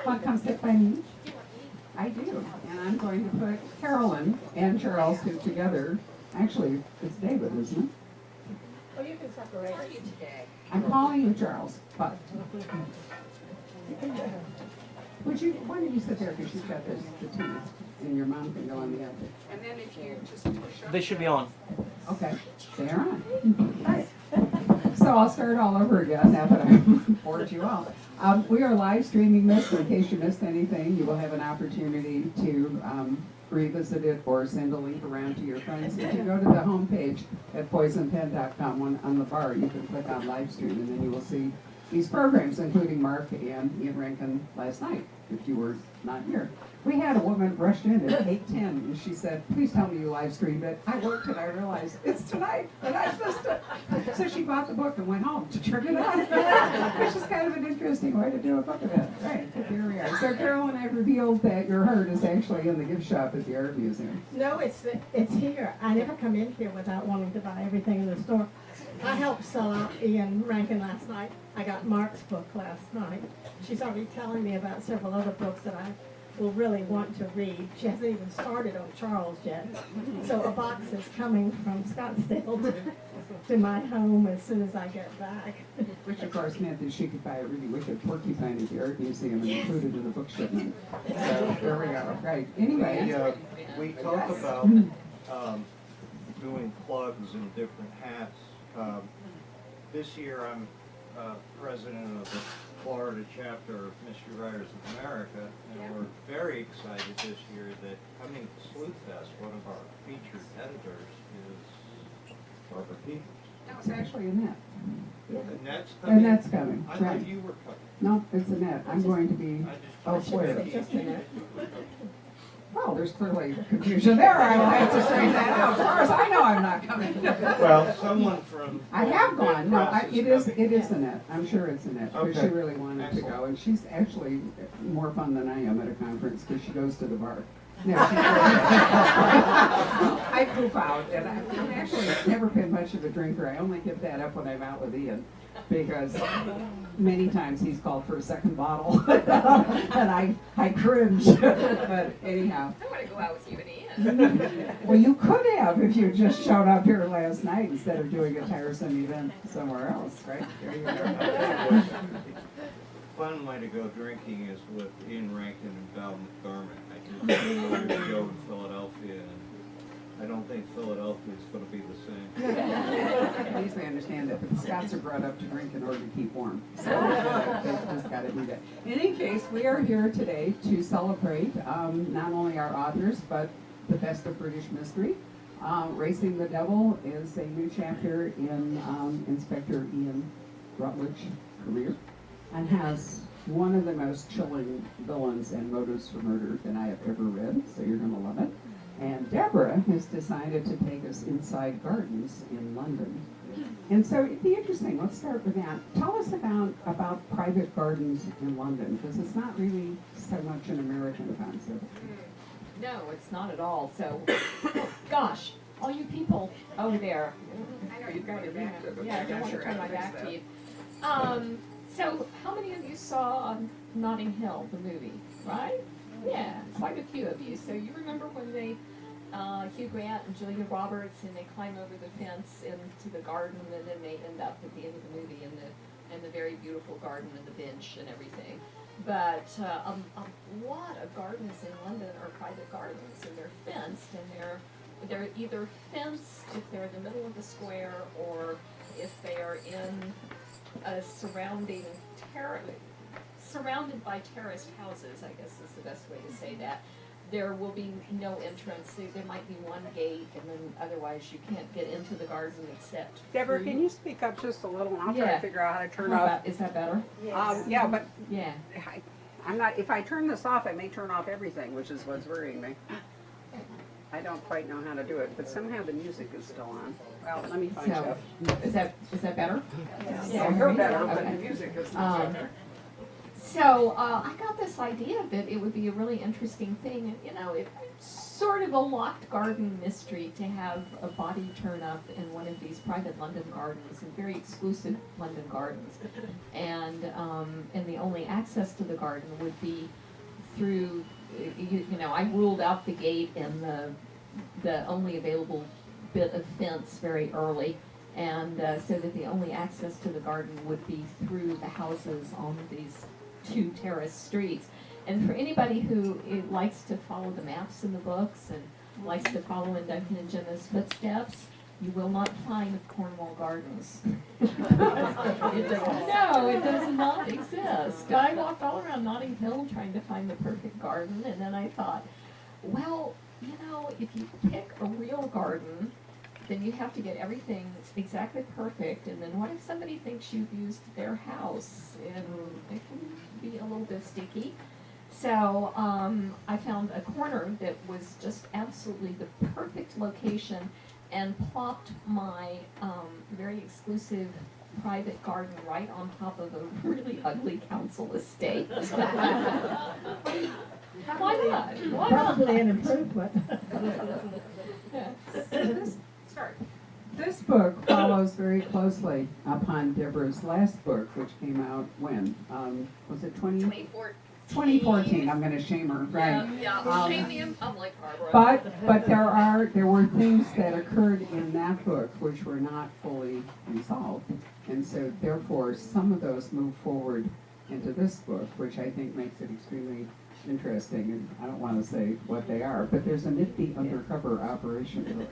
Want to come sit by me? I do, and I'm going to put Carolyn and Charles two together. Actually, it's David, isn't it? Oh, you can separate it. I'm calling you Charles, but why don't you sit there, because she's got this, the tea, and your mom can go on the other. And then if you just push up. They should be on. Okay, they are on. Right. So I'll start all over again now that I've bored you all. We are live streaming this, so in case you missed anything, you will have an opportunity to revisit it or send a link around to your friends. If you go to the homepage at poisonpen.com on the bar, you can click on live stream, and then you will see these programs, including Mark and Ian Rankin last night, if you were not here. We had a woman rushed in at 8:10, and she said, "Please tell me you live streamed it." I worked and I realized it's tonight, and I missed it. So she bought the book and went home to turn it on, which is kind of an interesting way to do a book event. Right, but here we are. So Carol and I revealed that your heart is actually in the gift shop at the Art Museum. No, it's here. I never come in here without wanting to buy everything in the store. I helped sell out Ian Rankin last night. I got Mark's book last night. She's already telling me about several other books that I will really want to read. She hasn't even started on Charles yet. So a box is coming from Scottsdale to my home as soon as I get back. Which of course meant that she could buy a really wicked porcupine at the Art Museum and include it in the book shipment. So there we go. Right. Anyway. We talk about doing plugs and different hats. This year I'm president of the Florida chapter of Mystery Writers of America, and we're very excited this year that coming to Sleuth Fest, one of our featured editors is Barbara Peters. No, it's actually Annette. Annette's coming? Annette's coming, I right. thought you were coming. No, it's Annette. I'm going to be elsewhere. Just Annette. Well, there's clearly confusion there. I will have to straighten that out. As far as I know, I'm not coming. Well, someone from... I have gone. No, it is coming. Annette. I'm sure it's Annette, because Okay. she really wanted to go. And she's actually more fun than I am at a conference, because she goes to the bar. No, I poop out, and I'm actually never been much of a drinker. I only give that up when I'm out with Ian, because many times he's called for a second bottle, and I cringe. But anyhow. I want to go out with you and Ian. Well, you could have if you just showed up here last night instead of doing a tiresome event somewhere else, right? There you go. Fun way to go drinking is with Ian Rankin and Val McDermott. I did years ago in Philadelphia, and I don't think Philadelphia is going to be the same. At least I understand that, but the Scots are brought up to drink in order to keep warm. So they've just got to do that. In any case, we are here today to celebrate not only our authors, but the best of British mystery. Racing the Devil is a new chapter in Inspector Ian Rutledge's career, and has one of the most chilling villains and motives for murder that I have ever read, so you're going to love it. And Deborah has decided to take us inside gardens in London. And so it'd be interesting, let's start with that. Tell us about private gardens in London, because it's not really so much an American concept. No, it's not at all. So, gosh, all you people over there. I know you've got your back to it. Yeah, I don't want to turn my back to you. So, how many of you saw Notting Hill, the movie, right? Yeah, quite a few of you. So you remember when they, Hugh Grant and Julia Roberts, and they climb over the fence into the garden, and then they end up at the end of the movie in the very beautiful garden and the bench and everything. But a lot of gardens in London are private gardens, and they're fenced, and they're either fenced if they're in the middle of the square, or if they are in a surrounded by terraced houses, I guess is the best way to say that. There will be no entrance. There might be one gate, and then otherwise you can't get into the garden except Deborah, through. can you speak up just a little, and I'll try Yeah. to figure out how to turn How off. about- Is that better? Yeah, but Yeah. I'm not. If I turn this off, I may turn off everything, which is what's worrying me. I don't quite know how to do it, but somehow the music is still on. Well, let me find So, out. is that better? Yeah, you're better, but Okay. the music is not better. So I got this idea that it would be a really interesting thing, and it's sort of a locked garden mystery to have a body turn up in one of these private London gardens, and very exclusive London gardens, and the only access to the garden would be through, I ruled out the gate and the only available bit of fence very early. And so that the only access to the garden would be through the houses on these two terrace streets. And for anybody who likes to follow the maps in the books and likes to follow in Duncan and Gemma's footsteps, you will not find Cornwall Gardens. No, it does not exist. I walked all around Notting Hill trying to find the perfect garden, and then I thought, well, if you pick a real garden, then you have to get everything exactly perfect, and then what if somebody thinks you've used their house? And it can be a little bit sticky. So I found a corner that was just absolutely the perfect location and plopped my very exclusive private garden right on top of a really ugly council estate. Why not? Why not? Probably an improvement. This book follows very closely upon Deborah's last book, which came out when? Was it 2014? I'm going to shame her, right? Yeah, shame me in public, Barbara. But there were things that occurred in that book which were not fully resolved, and so therefore some of those move forward into this book, which I think makes it extremely interesting. And I don't want to say what they are, but there's a nifty undercover operation.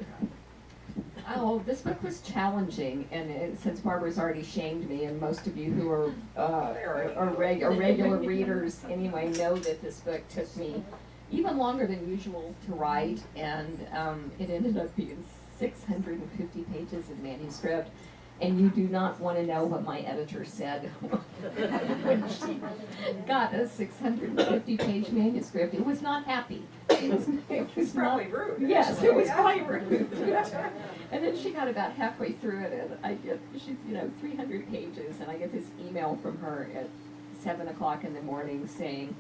Oh, this book was challenging, and since Barbara's already shamed me, and most of you who are regular readers anyway know that this book took me even longer than usual to write, and it ended up being 650 pages of manuscript. And you do not want to know what my editor said when she got a 650-page manuscript. It was not happy. It was probably rude. Yes, it was quite rude. And then she got about halfway through it, and she's 300 pages, and I get this email from her at 7 o'clock in the morning saying,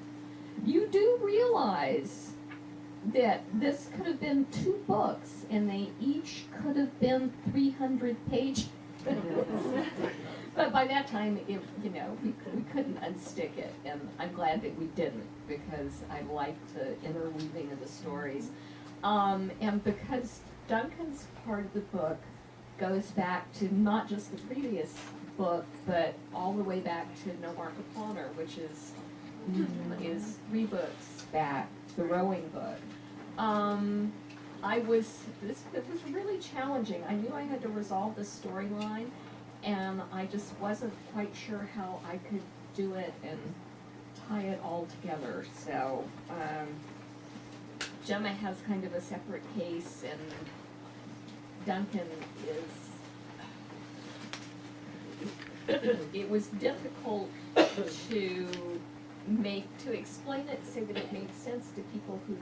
"You do realize that this could have been 2 books, and they each could have been 300 pages." But by that time, we couldn't unstick it, and I'm glad that we didn't, because I liked the interweaving of the stories, and because Duncan's part of the book goes back to not just the previous book, but all the way back to No Mark O'Connor, which is 3 books back, the rowing book. It was really challenging. I knew I had to resolve this storyline, and I just wasn't quite sure how I could do it and tie it all together. So Gemma has kind of a separate case, and Duncan is. It was difficult to explain it so that it made sense to people who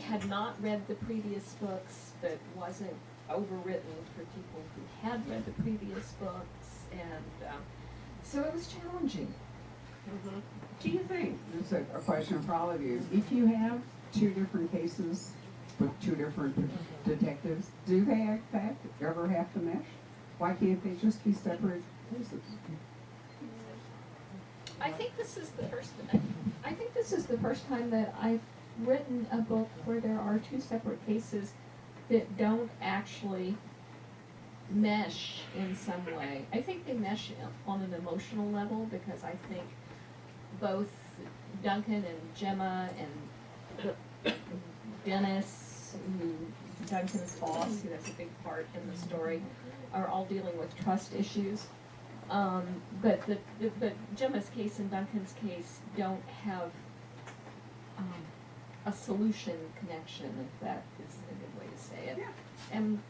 had not read the previous books, but wasn't overwritten for people who had read the previous books, and so it was challenging. Mm-hmm. Do you think, this is a question for all of you, if you have 2 different cases with 2 different detectives, do they in fact ever have to mesh? Why can't they just be separate cases? I think this is the first time that I've written a book where there are 2 separate cases that don't actually mesh in some way. I think they mesh on an emotional level, because I think both Duncan and Gemma and Dennis, Duncan's boss, who has a big part in the story, are all dealing with trust issues. But Gemma's case and Duncan's case don't have a solution connection, if that is a good way to say it. Yeah. And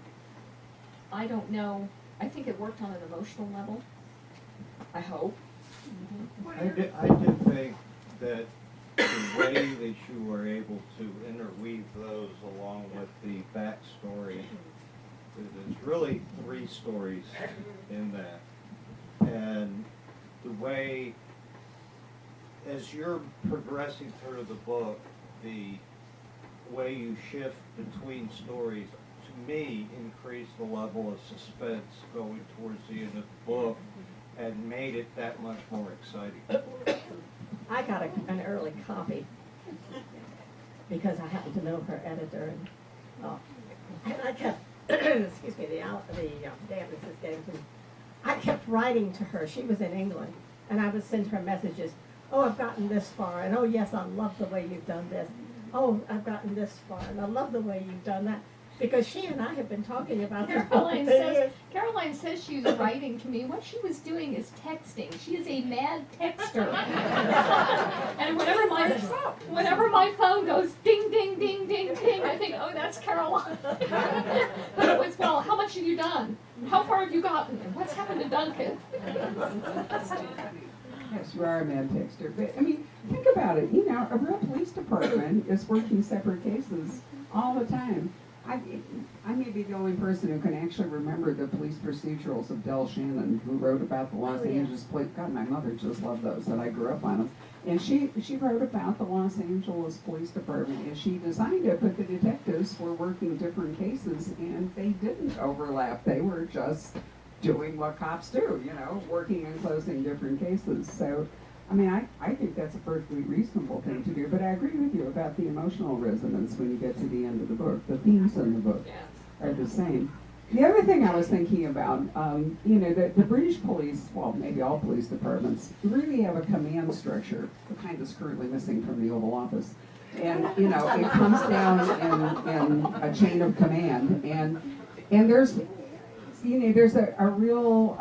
I don't know, I think it worked on an emotional level, I hope. Mm-hmm. I did think that the way that you were able to interweave those along with the backstory, there's really 3 stories in that. And the way as you're progressing through the book, the way you shift between stories, to me, increased the level of suspense going towards the end of the book and made it that much more exciting. I got an early copy because I happen to know her editor, and I kept, excuse me, damn, this is getting to me. I kept writing to her. She was in England, and I would send her messages. Oh, I've gotten this far, and oh yes, I love the way you've done this. Oh, I've gotten this far, and I love the way you've done that. Because she and I have been talking about this for years. Caroline says she's writing to me. What she was doing is texting. She is a mad texter. And whenever my phone goes ding, ding, ding, ding, ding, I think, oh, that's Caroline. But it was, well, how much have you done? How far have you gotten? And what's happened to Duncan? Yes, you are a mad texter. But, I mean, think about it. You know, a real police department is working separate cases all the time. I may be the only person who can actually remember the police procedurals of Del Shannon, who wrote about the Los Angeles police. God, my mother just loved those, and I grew up on them. And she wrote about the Los Angeles Police Department, and she designed it, but the detectives were working different cases, and they didn't overlap. They were just doing what cops do, you know, working and closing different cases. So, I mean, I think that's a perfectly reasonable thing to do, but I agree with you about the emotional resonance when you get to the end of the book. The themes in the book are the same. The other thing I was thinking about, you know, the British police, well, maybe all police departments, really have a command structure, the kind that's currently missing from the Oval Office. And, you know, it comes down in a chain of command. And there's, you know, there's a real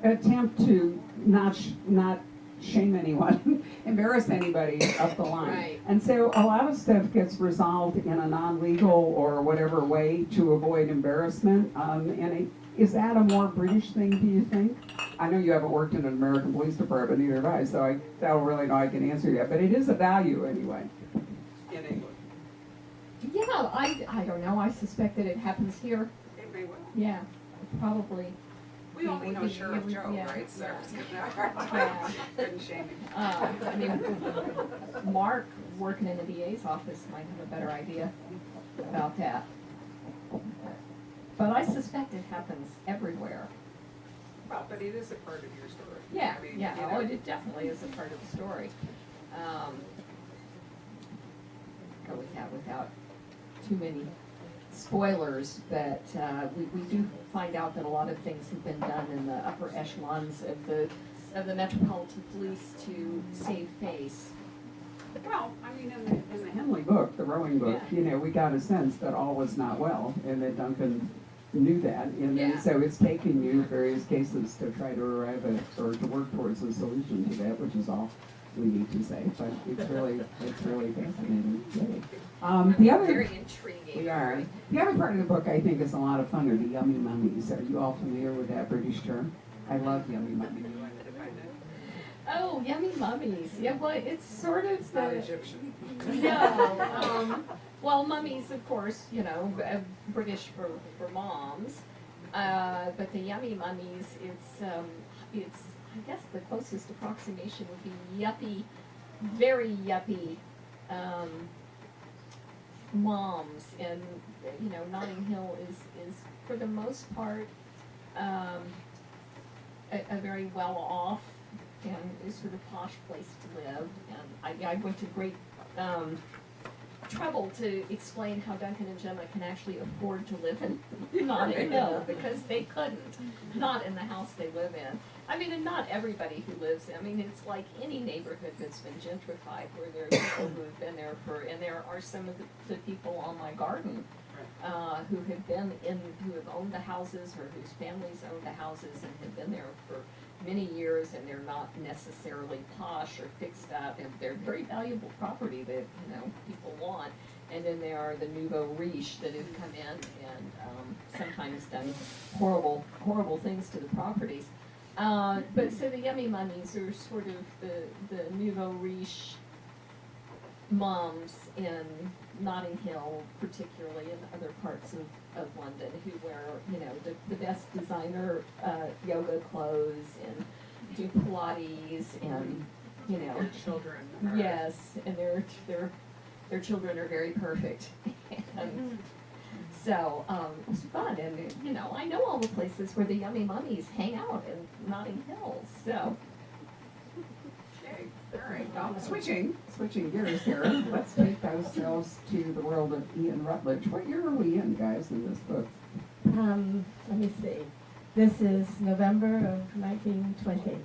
attempt to not shame anyone, embarrass anybody up the line. Right. And so a lot of stuff gets resolved in a non-legal or whatever way to avoid embarrassment. Is that a more British thing, do you think? I know you haven't worked in an American police department, neither have I, so I don't really know I can answer yet, but it is a value anyway. In England. Yeah, I don't know. I suspect that it happens here. It may well. Yeah, probably. We only know Sheriff Joe, yeah, right? So yeah. couldn't shame him. I mean, Mark working in the DA's office might have a better idea about that. But I suspect it happens everywhere. Well, but it is a part of your story. Yeah, I mean, yeah. you know. Oh, it definitely is a part of the story. Go with that without too many spoilers, but we do find out that a lot of things have been done in the upper echelons of the Metropolitan Police to save face. Well, I mean, In the Henley book, the rowing book, Yeah. you know, we got a sense that all was not well, and that Duncan knew that, and then, Yeah. so it's taken you various cases to try to arrive at, or to work towards a solution to that, which is all we need to say, but it's really fascinating. Yay. The other, Very intriguing. we are. The other part of the book I think is a lot of fun are the yummy mummies. Are you all familiar with that British term? I love yummy mummies. Oh, yummy mummies. Yeah, well, it's sort of It's not Egyptian. No. Well, mummies, of course, you know, British for moms. But the yummy mummies, it's I guess the closest approximation would be yuppie, very yuppie moms. And you know, Notting Hill is for the most part a very well off and is sort of posh place to live. And I went to great trouble to explain how Duncan and Gemma can actually afford to live in Notting Hill, because they couldn't, not in the house they live in. I mean, and not everybody who lives in, I mean, it's like any neighborhood that's been gentrified, where there are people who have been there and there are some of the people on my garden who have owned the houses, or whose families owned the houses and have been there for many years, and they're not necessarily posh or fixed up, and they're very valuable property that, you know, people want. And then there are the nouveau riche that have come in and sometimes done horrible things to the properties. But so the yummy mummies are sort of the nouveau riche moms in Notting Hill, particularly in other parts of London, who wear, you know, the best designer yoga clothes and do Pilates and, you know. Children. Yes, and their children are very perfect. And so, it was fun, and, you know, I know all the places where the yummy mummies hang out in Notting Hill, so. Okay, all right, now switching gears here, let's take ourselves to the world of Ian Rutledge. What year are we in, guys, in this book? Let me see. This is November of 1920.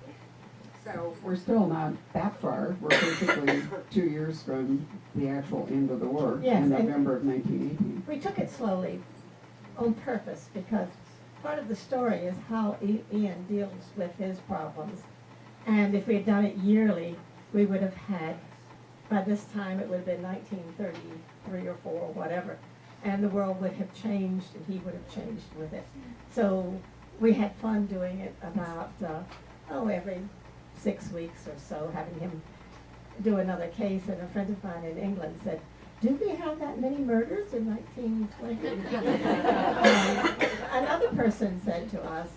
So we're still not that far. We're basically 2 years from the actual end of the war Yes, in and- November of 1918. We took it slowly on purpose because part of the story is how Ian deals with his problems. And if we had done it yearly, we would have had, by this time it would have been 1933 or 4 or whatever. And the world would have changed and he would have changed with it. So we had fun doing it about, every 6 weeks or so, having him do another case. And a friend of mine in England said, "Do we have that many murders in 1920? Another person said to us,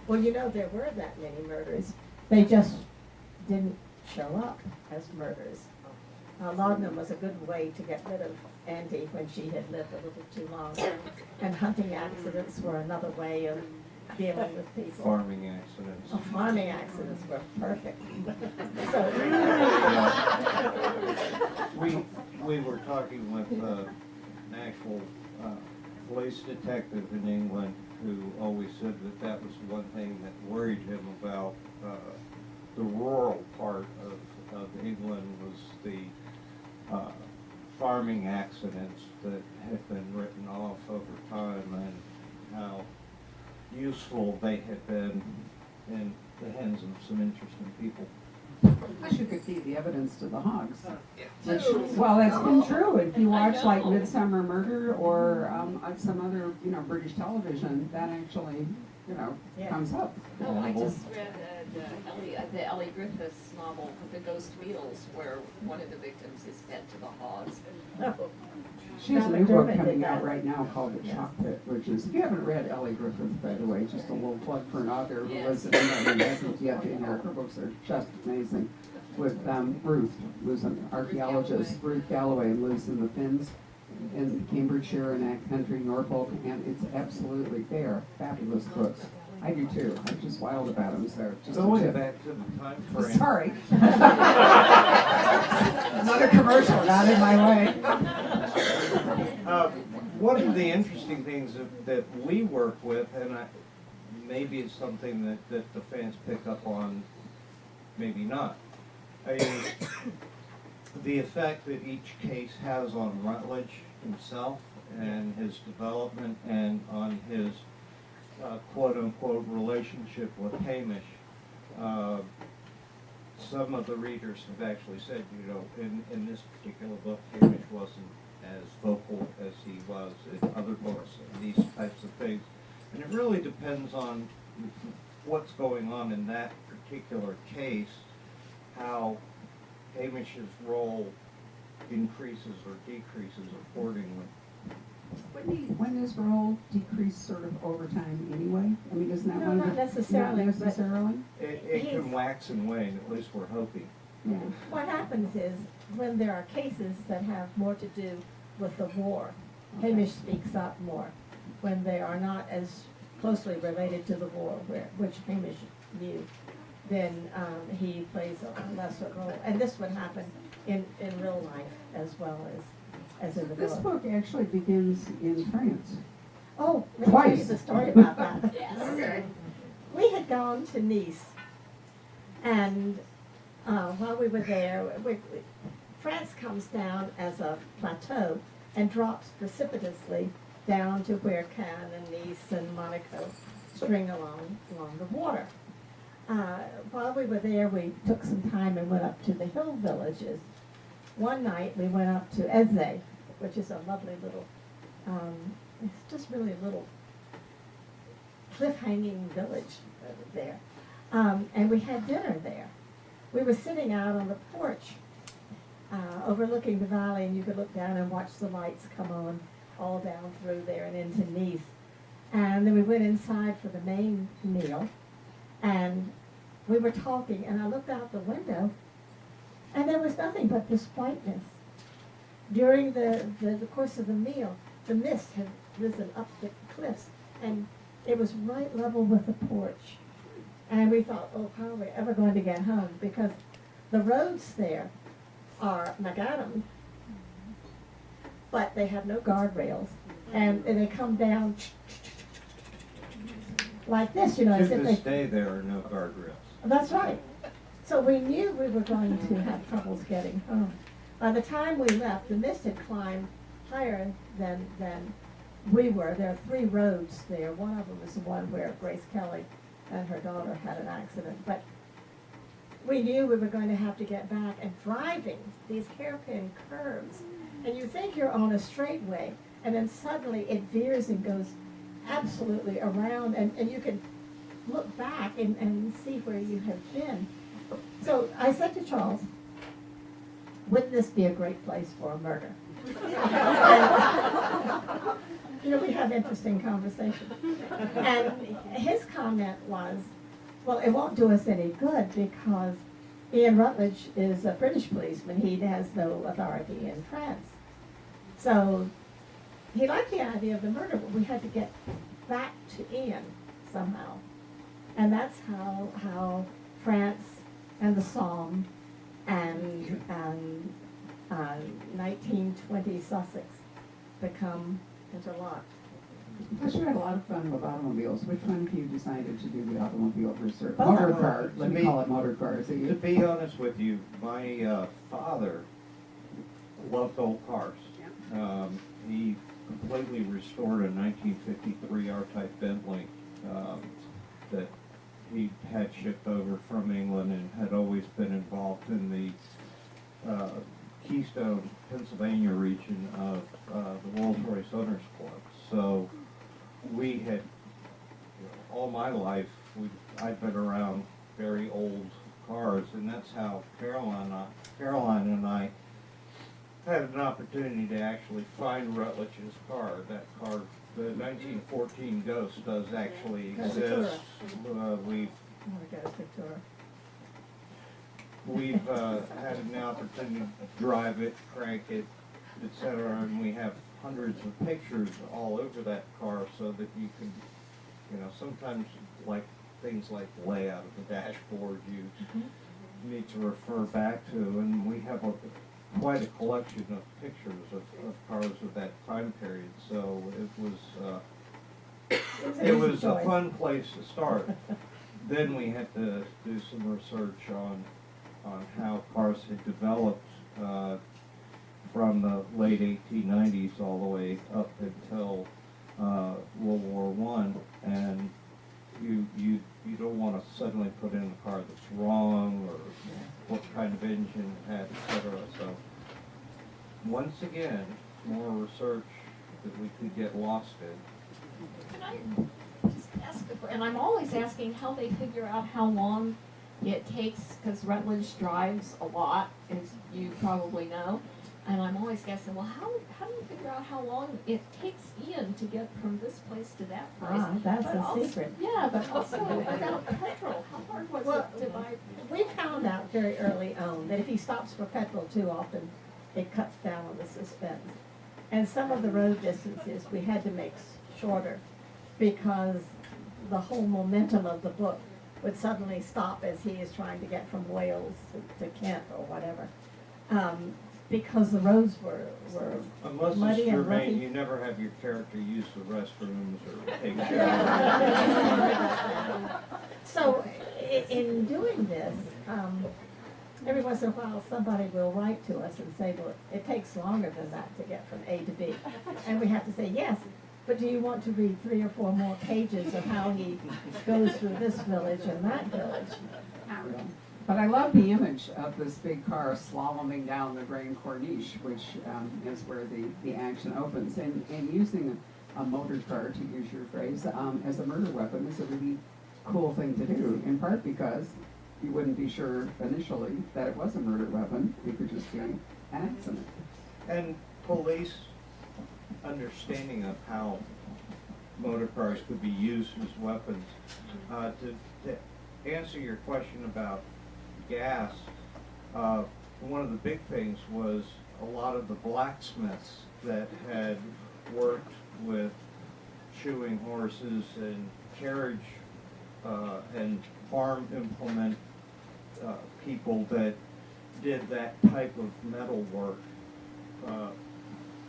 "Well, you know, there were that many murders. They just didn't show up as murders." Laudanum was a good way to get rid of Auntie when she had lived a little too long. And hunting accidents were another way of dealing with people. Farming accidents. Oh, farming accidents were perfect. We were talking with an actual police detective in England who always said that that was one thing that worried him about the rural part of England was the farming accidents that had been written off over time and how useful they had been in the hands of some interesting people. Plus you could feed the evidence to the hogs. Which, well, that's been true. If you watch like Midsummer Murder or some other, British television, that actually, comes up. Oh, I just read the Ellie Griffiths novel, The Ghost Wheels, where one of the victims is fed to the hogs. She has a Now new book McDermott coming did out that. right now called The Chalk Pit, which is, if you haven't read Ellie Griffith, by the way, just a little plug for an author who lives in England and hasn't yet been here. Her books are just amazing. With Ruth, who's an archaeologist, Ruth Galloway, and lives in the Fens in Cambridgeshire and Act Country, Norfolk, and it's absolutely, they are fabulous books. I do too. I'm just wild about them, so just a Going tip. back to the time frame. Sorry. Another commercial, not in my way. One of the interesting things that we work with, and maybe it's something that the fans pick up on, maybe not, is the effect that each case has on Rutledge himself and his development and on his quote-unquote relationship with Hamish. Some of the readers have actually said, in this particular book, Hamish wasn't as vocal as he was in other books and these types of things. And it really depends on what's going on in that particular case, how Hamish's role increases or decreases accordingly. When his role decrease sort of over time anyway? I mean, isn't that No, one of not the- necessarily, Not but- necessarily? It can wax and wane, at least we're hoping. Yeah. What happens is, when there are cases that have more to do with the war, Hamish speaks up more. When they are not as closely related to the war, which Hamish knew, then he plays a lesser role. And this would happen in real life as well as in the This book. book actually begins in France. Oh, let me tell you Twice. the story about that. Yes. Okay. We had gone to Nice, and while we were there, France comes down as a plateau and drops precipitously down to where Cannes and Nice and Monaco string along the water. While we were there, we took some time and went up to the hill villages. One night we went up to Eze, which is a lovely little, it's just really a little cliff-hanging village there. And we had dinner there. We were sitting out on the porch overlooking the valley, and you could look down and watch the lights come on all down through there and into Nice. And then we went inside for the main meal, and we were talking, and I looked out the window, and there was nothing but this whiteness. During the course of the meal, the mist had risen up the cliffs, and it was right level with the porch. And we thought, oh, how are we ever going to get home? Because the roads there are macadam, but they have no guardrails, and they come down like this, you know, as To if this they. day, there are no guardrails. That's right. So we knew we were going to have troubles getting home. By the time we left, the mist had climbed higher than we were. There are 3 roads there. One of them is the one where Grace Kelly and her daughter had an accident. But we knew we were going to have to get back, and driving these hairpin curves. And you think you're on a straightway, and then suddenly it veers and goes absolutely around, and you can look back and see where you have been. So I said to Charles, wouldn't this be a great place for a murder? You know, we have interesting conversations. And his comment was, well, it won't do us any good because Ian Rutledge is a British policeman. He has no authority in France. So he liked the idea of the murder, but we had to get back to Ian somehow. And that's how France and the Somme and 1920 Sussex become interlocked. Plus, you had a lot of fun with automobiles. Which one of you decided to do the automobile research? Both Motor of them. car. Let me call it motor car. Is it To you? be honest with you, my father loved old cars. He completely restored a 1953 R-Type Bentley that he had shipped over from England and had always been involved in the Keystone, Pennsylvania region of the Rolls-Royce Owners Club. So we had, all my life, I'd been around very old cars, and that's how Caroline and I had an opportunity to actually find Rutledge's car. That car, the 1914 Ghost, does actually exist. We've had an opportunity to drive it, crank it, etc., and we have hundreds of pictures all over that car so that you can, sometimes like things like layout of the dashboard you need to refer back to, and we have quite a collection of pictures of cars of that time period. So it was a fun place to start. Then we had to do some research on how cars had developed from the late 1890s all the way up until World War I, and you don't want to suddenly put in a car that's wrong or what kind of engine it had, etc. So once again, more research that we could get lost in. Can I just ask, and I'm always asking how they figure out how long it takes, because Rutledge drives a lot, as you probably know, and I'm always guessing, well, how do you figure out how long it takes Ian to get from this place to that place? That's But the also- secret. Yeah, but also about petrol. How hard was it to buy? We found out very early on that if he stops for petrol too often, it cuts down on the suspense. And some of the road distances we had to make shorter because the whole momentum of the book would suddenly stop as he is trying to get from Wales to Kent or whatever. Because the roads were Unless muddy it's and germane, roughy. you never have your character use the restrooms or take showers. So in doing this, every once in a while somebody will write to us and say, well, it takes longer than that to get from A to B. And we have to say, yes, but do you want to read 3 or 4 more pages of how he goes through this village and that village? But I love the image of this big car slaloming down the Grand Corniche, which is where the action opens. And using a motor car, to use your phrase, as a murder weapon is a really cool thing to do, in part because you wouldn't be sure initially that it was a murder weapon. It could just be an accident. And police understanding of how motor cars could be used as weapons. answer your question about gas, one of the big things was a lot of the blacksmiths that had worked with shoeing horses and carriage and farm implement people that did that type of metal work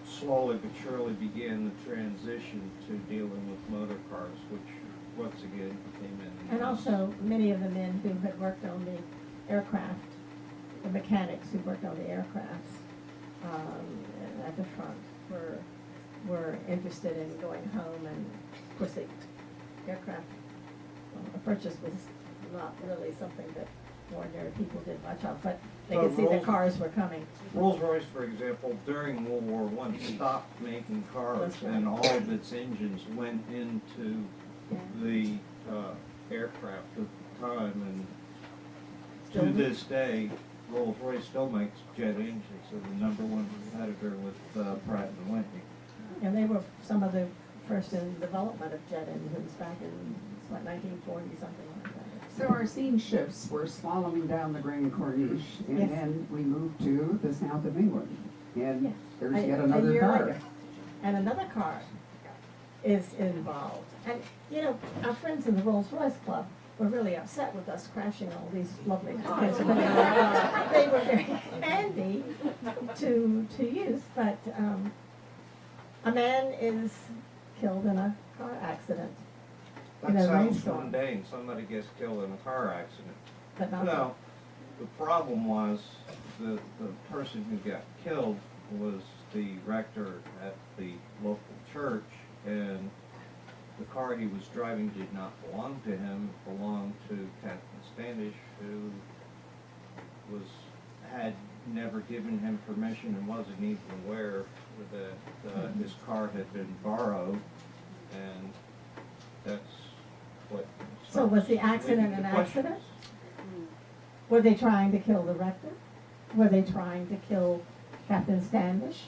slowly but surely began the transition to dealing with motor cars, which once again came in. And also, many of the men who had worked on the aircraft, the mechanics who worked on the aircrafts at the front were interested in going home, and of course the aircraft purchase was not really something that ordinary people did much of, but they could see the cars were coming. Rolls-Royce, for example, during World War I stopped making cars, That's right. and all of its engines went into the aircraft at the time, and Still to do. this day, Rolls-Royce still makes jet engines. They're the #1 competitor with Pratt & Whitney. And they were some of the first in development of jet engines back in, what, 1940, something like that. So our scene shifts, we're slaloming down the Grand Corniche, and Yes. then we move to the south of England. And Yes. there's A- yet a another year car. later. And another car is involved. And, you know, our friends in the Rolls-Royce Club were really upset with us crashing all these lovely cars. But they were very handy to use, but a man is killed in a car accident. That In a sounds rainstorm. mundane. Somebody gets killed in a car accident. But not No, the problem was the person who got killed was the rector at the local church, and the car he was driving did not belong to him. It belonged to Captain Standish, who had never given him permission and wasn't even aware that his car had been borrowed, and that's what. So was the accident an accident? Were they trying to kill the rector? Were they trying to kill Captain Standish?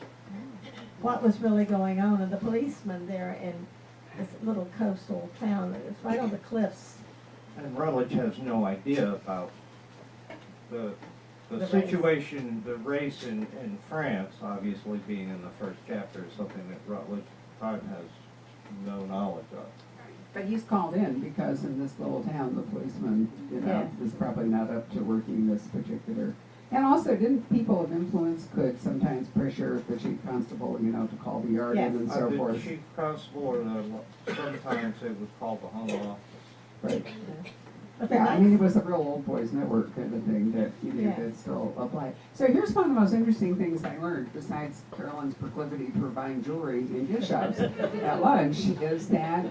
What was really going on? And the policeman there in this little coastal town, it's right on the cliffs. And Rutledge has no idea about the The race. situation, the race in France, obviously being in the first chapter, is something that Rutledge time has no knowledge of. But he's called in because in this little town, the policeman, Yes. is probably not up to working this particular. And also, didn't people of influence could sometimes pressure the chief constable, to call the yard Yes. in and so The forth? chief constable, or sometimes it was called the home office. Right. But the Yeah, I mean, nice, it was a real old boys network kind of thing that, Yeah. that still applied. So here's one of the most interesting things I learned, besides Carolyn's proclivity for buying jewelry in gift shops at lunch, is that,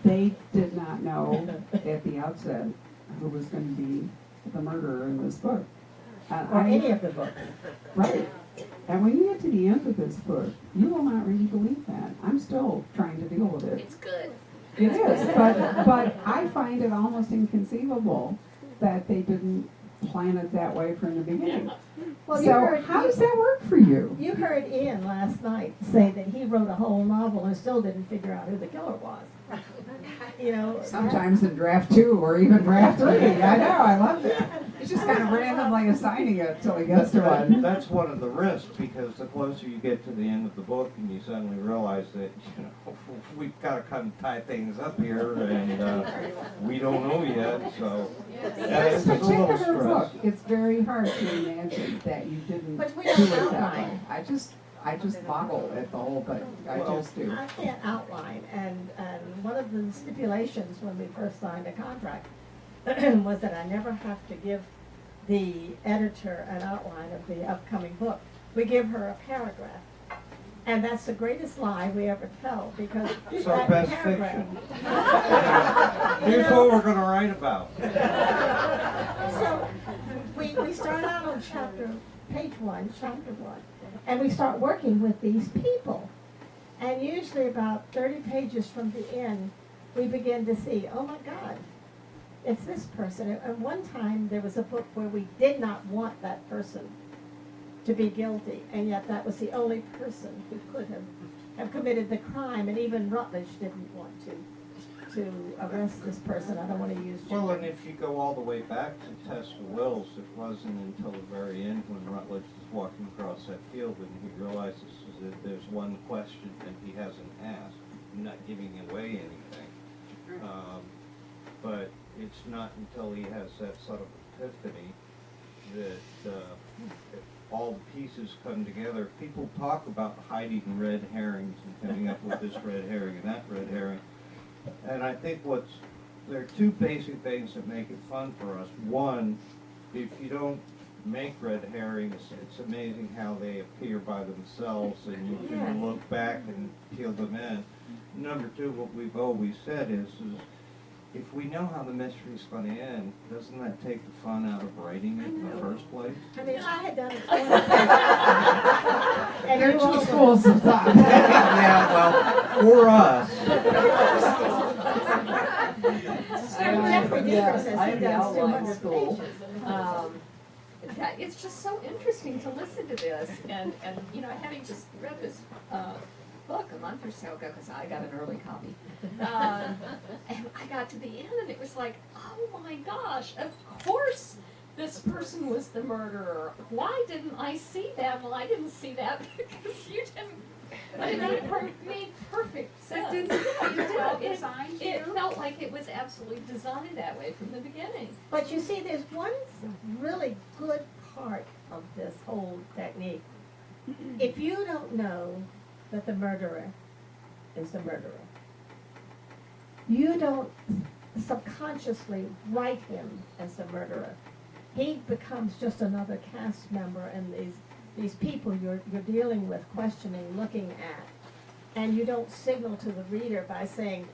they did not know at the outset who was gonna be the murderer in this book. or any of the books. Right. And when you get to the end of this book, you will not really believe that. I'm still trying to deal with it. It's good. It is, but I find it almost inconceivable that they didn't plan it that way from the beginning. Well, you So heard, how does that work for you? you heard Ian last night say that he wrote a whole novel and still didn't figure out who the killer was. Sometimes in draft 2 or even draft 3. I know, I love that. He's just kind of randomly assigning it till he gets to one. That's one of the risks, because the closer you get to the end of the book and you suddenly realize that, we've got to kind of tie things up here, and we don't know yet, so. This It's a little particular book, stress. it's very hard to imagine that you didn't But we do don't it that outline. way. I just boggle at the whole thing. I Well, just do. I can't outline, and one of the stipulations when we first signed a contract was that I never have to give the editor an outline of the upcoming book. We give her a paragraph, and that's the greatest lie we ever tell, because So that best paragraph. fiction. Here's what we're gonna write about. So we start out on page 1, chapter 1, and we start working with these people. And usually about 30 pages from the end, we begin to see, oh my God, it's this person. And one time there was a book where we did not want that person to be guilty, and yet that was the only person who could have committed the crime, and even Rutledge didn't want to. to arrest this person. I don't want to use Well, and gender. if you go all the way back to Test of Wills, it wasn't until the very end when Rutledge is walking across that field and he realizes that there's one question that he hasn't asked. I'm not giving away anything. But it's not until he has that sort of epiphany that all the pieces come together. People talk about hiding red herrings and coming up with this red herring and that red herring. And I think there are two basic things that make it fun for us. One, if you don't make red herrings, it's amazing how they appear by themselves and you can look back and peel them in. Number two, what we've always said is if we know how the mystery's going to end, doesn't that take the fun out of writing it in the first place? I mean, I had done it. And There you are two all- schools of thought. Yeah, well, for us, Jeffrey Differ Yes, says I he am the does outline 200 school. pages. It's just so interesting to listen to this, and you know, having just read this book a month or so ago, because I got an early copy, and I got to the end, and it was like, oh my gosh, of course this person was the murderer. Why didn't I see that? Well, I didn't see that because you didn't. And that made perfect sense. It did. Well, Designed it you? felt like it was absolutely designed that way from the beginning. But you see, there's one really good part of this whole technique. If you don't know that the murderer is the murderer, you don't subconsciously write him as the murderer. He becomes just another cast member, and these people you're dealing with, questioning, looking at, and you don't signal to the reader by saying,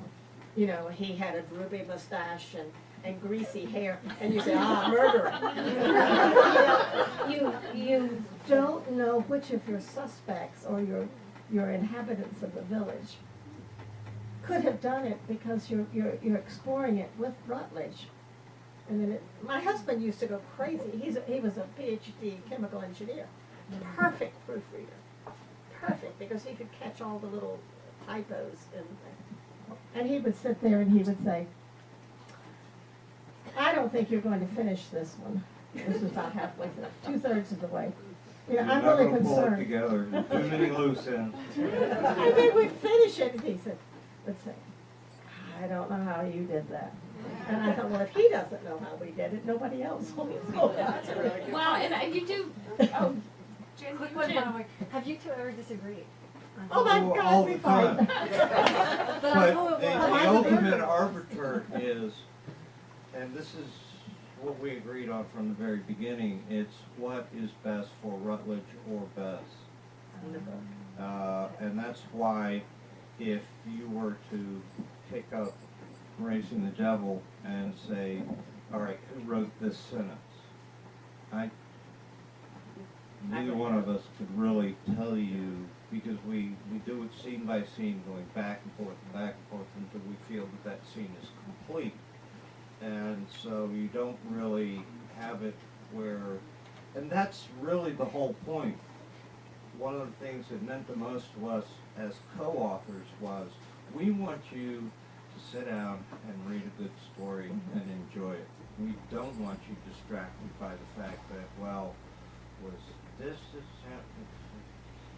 you know, he had a droopy mustache and greasy hair, and you say, murderer. You don't know which of your suspects or your inhabitants of the village could have done it because you're exploring it with Rutledge. And then my husband used to go crazy. He was a PhD chemical engineer. Perfect proofreader. Perfect, because he could catch all the little typos in there. And he would sit there and he would say, I don't think you're going to finish this one. This was about halfway through, 2/3 of the way. You know, you're I'm not really going to pull it concerned. together. Too many loose ends. And then we'd finish it, and he would say, I don't know how you did that. And I thought, well, if he doesn't know how we did it, nobody else will. That's a really good. Well, and you do, oh, Jen, Quick you one, Jen. Monica. Have you two ever disagreed? Oh my All God, the we fight. time. But the I'm ultimate a- arbiter is, and this is what we agreed on from the very beginning, it's what is best for Rutledge or Bess. And that's why if you were to pick up Racing the Devil and say, all right, who wrote this sentence? Neither one of us could really tell you, because we do it scene by scene, going back and forth until we feel that scene is complete. And so you don't really have it where, and that's really the whole point. One of the things that meant the most to us as co-authors was, we want you to sit down and read a good story and enjoy it. We don't want you distracted by the fact that, well, was this happening?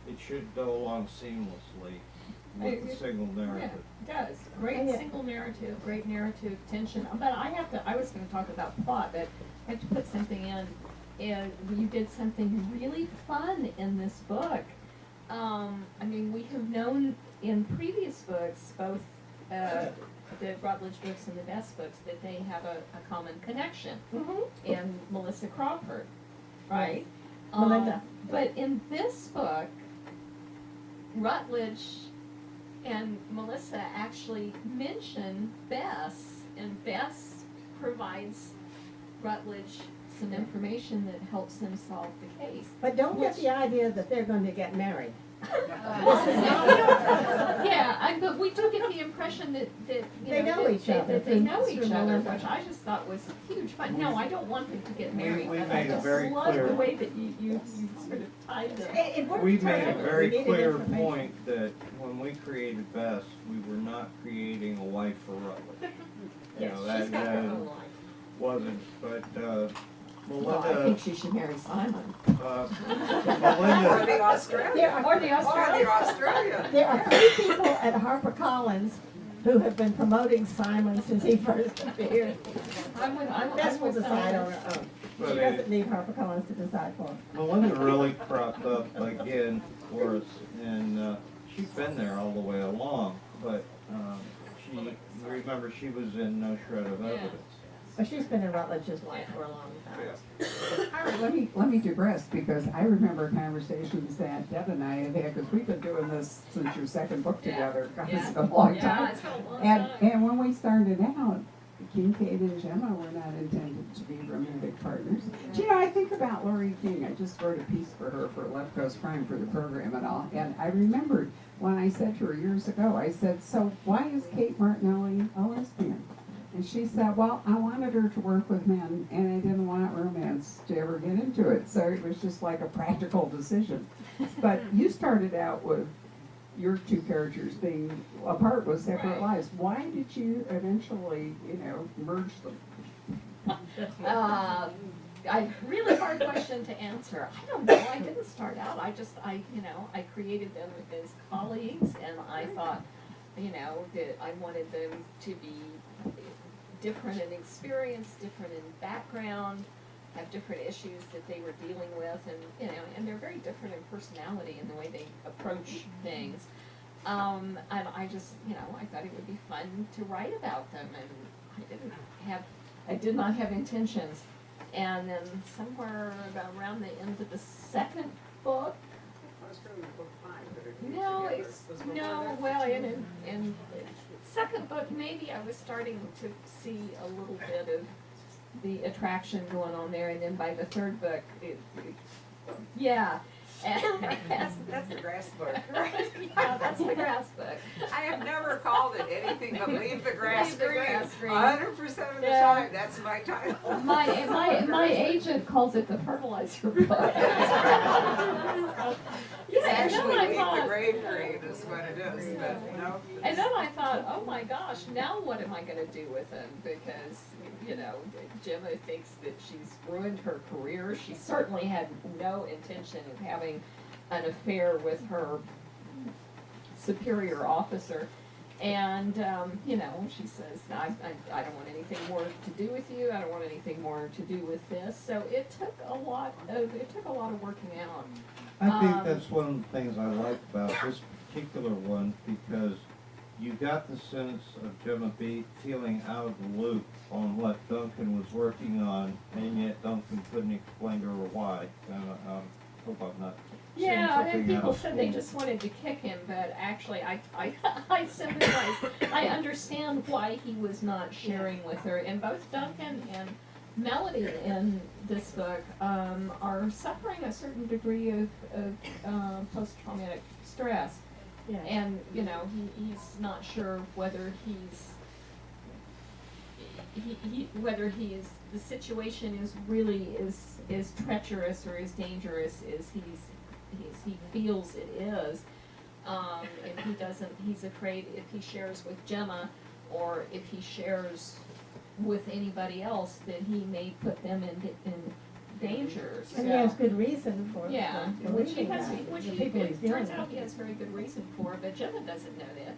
It should go along seamlessly with the single narrative. Yeah, it does. Great And single narrative, great narrative tension. But I was gonna talk about plot, but I have to put something in. And you did something really fun in this book. I mean, we have known in previous books, both the Rutledge books and the Bess books, that they have a common connection in Melissa Crawford, right? Melinda. But in this book, Rutledge and Melissa actually mention Bess, and Bess provides Rutledge some information that helps him solve the case. But don't get the idea that they're going to get married. Yeah, but we do get the impression that you They know each other that they know through each other, Melinda. which I just thought was huge fun. No, I don't want them to get married, we but I made it just very love clear. the way that you sort of tied them. It worked We made a terrific. very We needed clear information. point that when we created Bess, we were not creating a wife for Rutledge. You Yes, know, she's got her that own life. wasn't, but Well, I Melinda, think she should marry Simon. Or Melinda, the Australian. There are, Or the Or the Australian. Australian. there are 3 people at HarperCollins who have been promoting Simon since he first appeared. Bess will decide on her own. But She it- doesn't need HarperCollins to decide for her. Melinda really cropped up again for us, and she's been there all the way along, but remember, she was in No Shred of Evidence. But she's been in Rutledge's life for a long time. All right, let me digress, because I remember conversations that Deb and I have had, because we've been doing this since your second book together. God, it's been a long time. it's been a long And, time. and when we started out, Kincaid and Gemma were not intended to be romantic partners. Do you know, I think about Laurie King. I just wrote a piece for her for Left Coast Crime for the program and all. And I remembered when I said to her years ago, I said, so why is Kate Martinelli a lesbian? And she said, well, I wanted her to work with men, and I didn't want romance to ever get into it. So it was just like a practical decision. But you started out with your 2 characters being apart with separate lives. Why did you eventually, merge them? A really hard question to answer. I don't know. I didn't start out. I created them as colleagues, and I thought, that I wanted them to be different in experience, different in background, have different issues that they were dealing with, and they're very different in personality and the way they approach things. And I just, I thought it would be fun to write about them, and I did not have intentions. And then somewhere around the end of the second book, in second book, maybe I was starting to see a little bit of the attraction going on there, and then by the third book, yeah. That's the grass book. Yeah, that's the grass book. I have never called it anything but Leave the Grass Leave the Green. Grass Green. 100% of the Yeah. time, that's my title. My agent calls it the fertilizer book. It's Yeah, and actually then I Leave thought, the Grave Green is what it is, but no. and then I thought, oh my gosh, now what am I gonna do with him? Because, Gemma thinks that she's ruined her career. She certainly had no intention of having an affair with her superior officer. And, she says, I don't want anything more to do with you. I don't want anything more to do with this. So it took a lot of working out. I think that's one of the things I like about this particular one, because you got the sense of Gemma feeling out of the loop on what Duncan was working on, and yet Duncan couldn't explain to her why. Hope I'm not saying Yeah, and something people out of said they school. just wanted to kick him, but actually I sympathize. I understand why he was not sharing with her. And both Duncan and Melody in this book are suffering a certain degree of post-traumatic stress. Yeah. And, he's not sure whether the situation is really as treacherous or as dangerous as he feels it is. And he's afraid if he shares with Gemma, or if he shares with anybody else, that he may put them in danger. And he has good reason for Yeah, for which he believing has, that, which the he, people he's it dealing turns with. out he has very good reason for, but Gemma doesn't know that.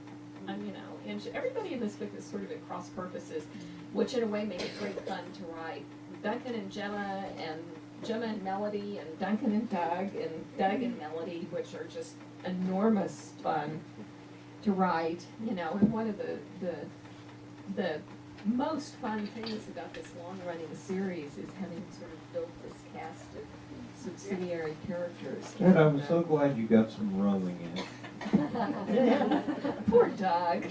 And everybody in this book is sort of at cross purposes, which in a way makes it great fun to write. Duncan and Gemma and Melody, and Duncan and Doug and Melody, which are just enormous fun to write, and one of the most fun things about this long-running series is having sort of built this cast of subsidiary characters. Good, I'm so glad you got some rowing in. Poor Doug.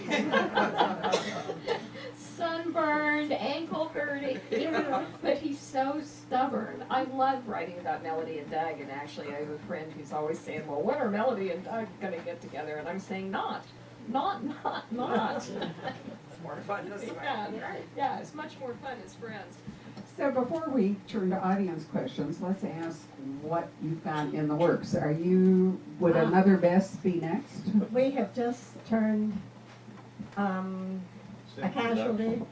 sunburned, ankle hurting, but he's so stubborn. I love writing about Melody and Doug, and actually I have a friend who's always saying, well, when are Melody and Doug gonna get together? And I'm saying, not. It's more fun this way. Yeah, it's much more fun as friends. So before we turn to audience questions, let's ask what you've got in the works. Would another Bess be next? We have just turned a casualty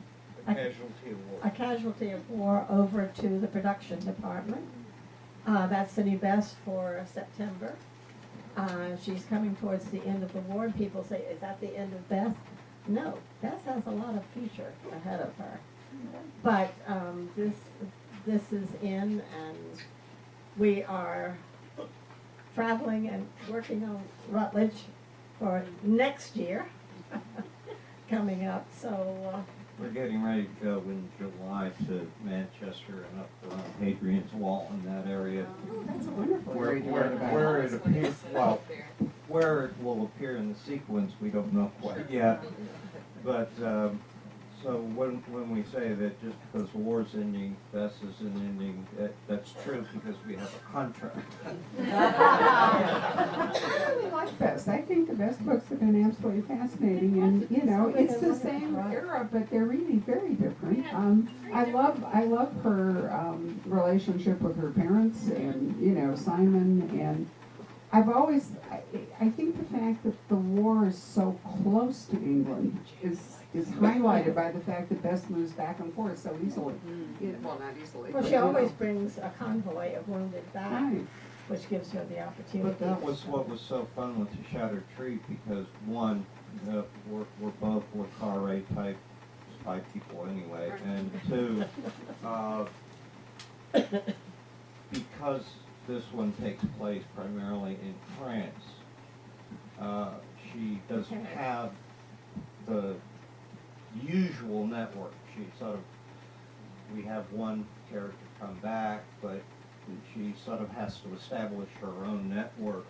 Award. a casualty of war over to the production department. That's the new Bess for September. She's coming towards the end of the war, and people say, is that the end of Bess? No, Bess has a lot of future ahead of her. But this is in, and we are traveling and working on Rutledge for next year coming up. So We're getting ready to go in July to Manchester and up around Hadrian's Wall in that area. Oh, that's a wonderful Where area to learn about. it appears, well, where it will appear in the sequence, we don't know quite yet. But, so when we say that just because the war's ending, Bess isn't ending, that's true because we have a contract. I really like Bess. I think the Bess books have been absolutely fascinating, and it's the same era, but they're really very different. I love her relationship with her parents, and Simon, and I think the fact that the war is so close to England is highlighted by the fact that Bess moves back and forth so easily. Well, not easily. well, but, she always brings a convoy of wounded back, Right. which gives her the But opportunity. that was what was so fun with the Shattered Tree, because one, we're both car type people anyway, and two, because this one takes place primarily in France, she doesn't have the usual network. We have one character come back, but she sort of has to establish her own network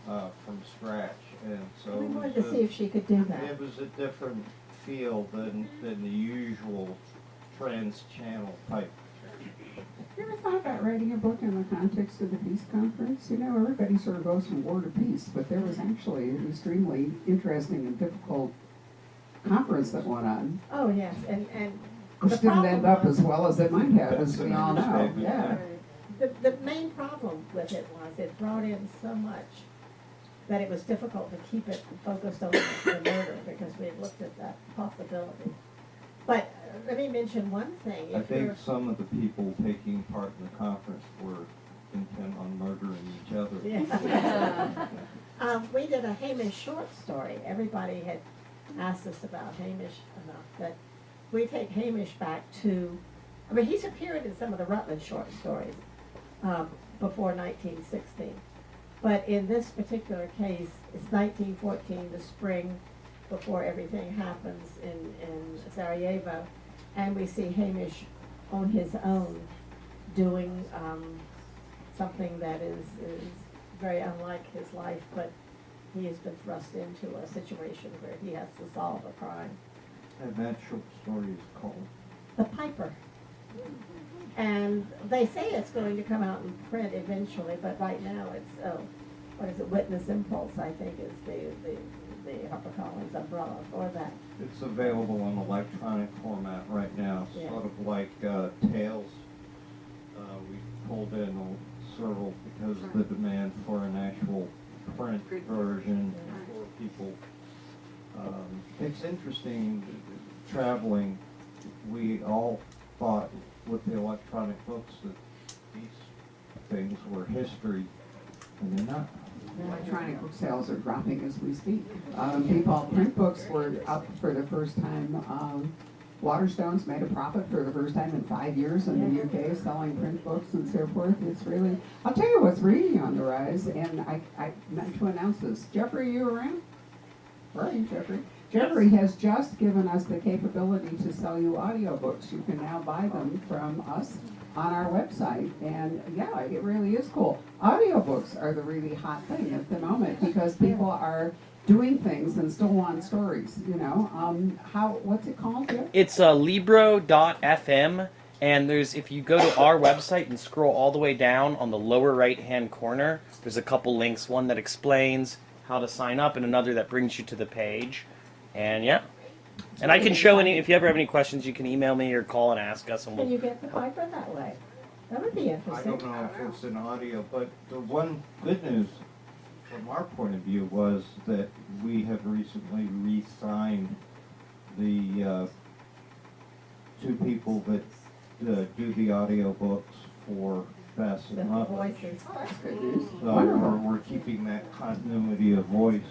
from scratch, and so We wanted to see if she could do that. it was a different feel than the usual trans-channel type. You ever thought about writing a book in the context of the peace conference? Everybody sort of goes from war to peace, but there was actually an extremely interesting and difficult conference that went on, Oh, yes, and which the didn't problem end up was- as well as it might have, as That's we an all know. understatement. Yeah. The main problem with it was it brought in so much that it was difficult to keep it focused on the murder because we had looked at that possibility. But let me mention one thing. I If you're, think some of the people taking part in the conference were intent on murdering each other. yeah. We did a Hamish short story. Everybody had asked us about Hamish enough that we take Hamish back to, he's appeared in some of the Rutledge short stories before 1916. But in this particular case, it's 1914, the spring, before everything happens in Sarajevo. And we see Hamish on his own doing something that is very unlike his life, but he has been thrust into a situation where he has to solve a crime. And that short story is called The Piper. And they say it's going to come out in print eventually, but right now it's, Witness Impulse, I think, is the HarperCollins umbrella for that. It's available in electronic format right now, Yeah. sort of like Tales. We pulled in several because of the demand for an actual print version for people. It's interesting traveling. We all thought with the electronic books that these things were history, and they're not. Electronic book sales are dropping as we speak. Print books were up for the first time. Waterstones made a profit for the first time in 5 years in the UK, selling print books and so forth. It's really, I'll tell you what's really on the rise, and I meant to announce this. Jeffrey, you around? Where are you, Jeffrey? Jeffrey has just given us the capability to sell you audiobooks. You can now buy them from us on our website. And yeah, it really is cool. Audiobooks are the really hot thing at the moment because people are doing things and still want stories, you know. What's it called? Yeah? It's Libro.fm, and if you go to our website and scroll all the way down on the lower right-hand corner, there's a couple links, one that explains how to sign up and another that brings you to the page. And yeah. And I can show if you ever have any questions, you can email me or call and ask us. And Can you get the Piper that way? That would be I interesting. don't know if it's an audio, but the one good news from our point of view was that we have recently re-signed the two people that do the audiobooks for Bess The and Muppet. voices. Oh, that's good news. So we're keeping that continuity of voice.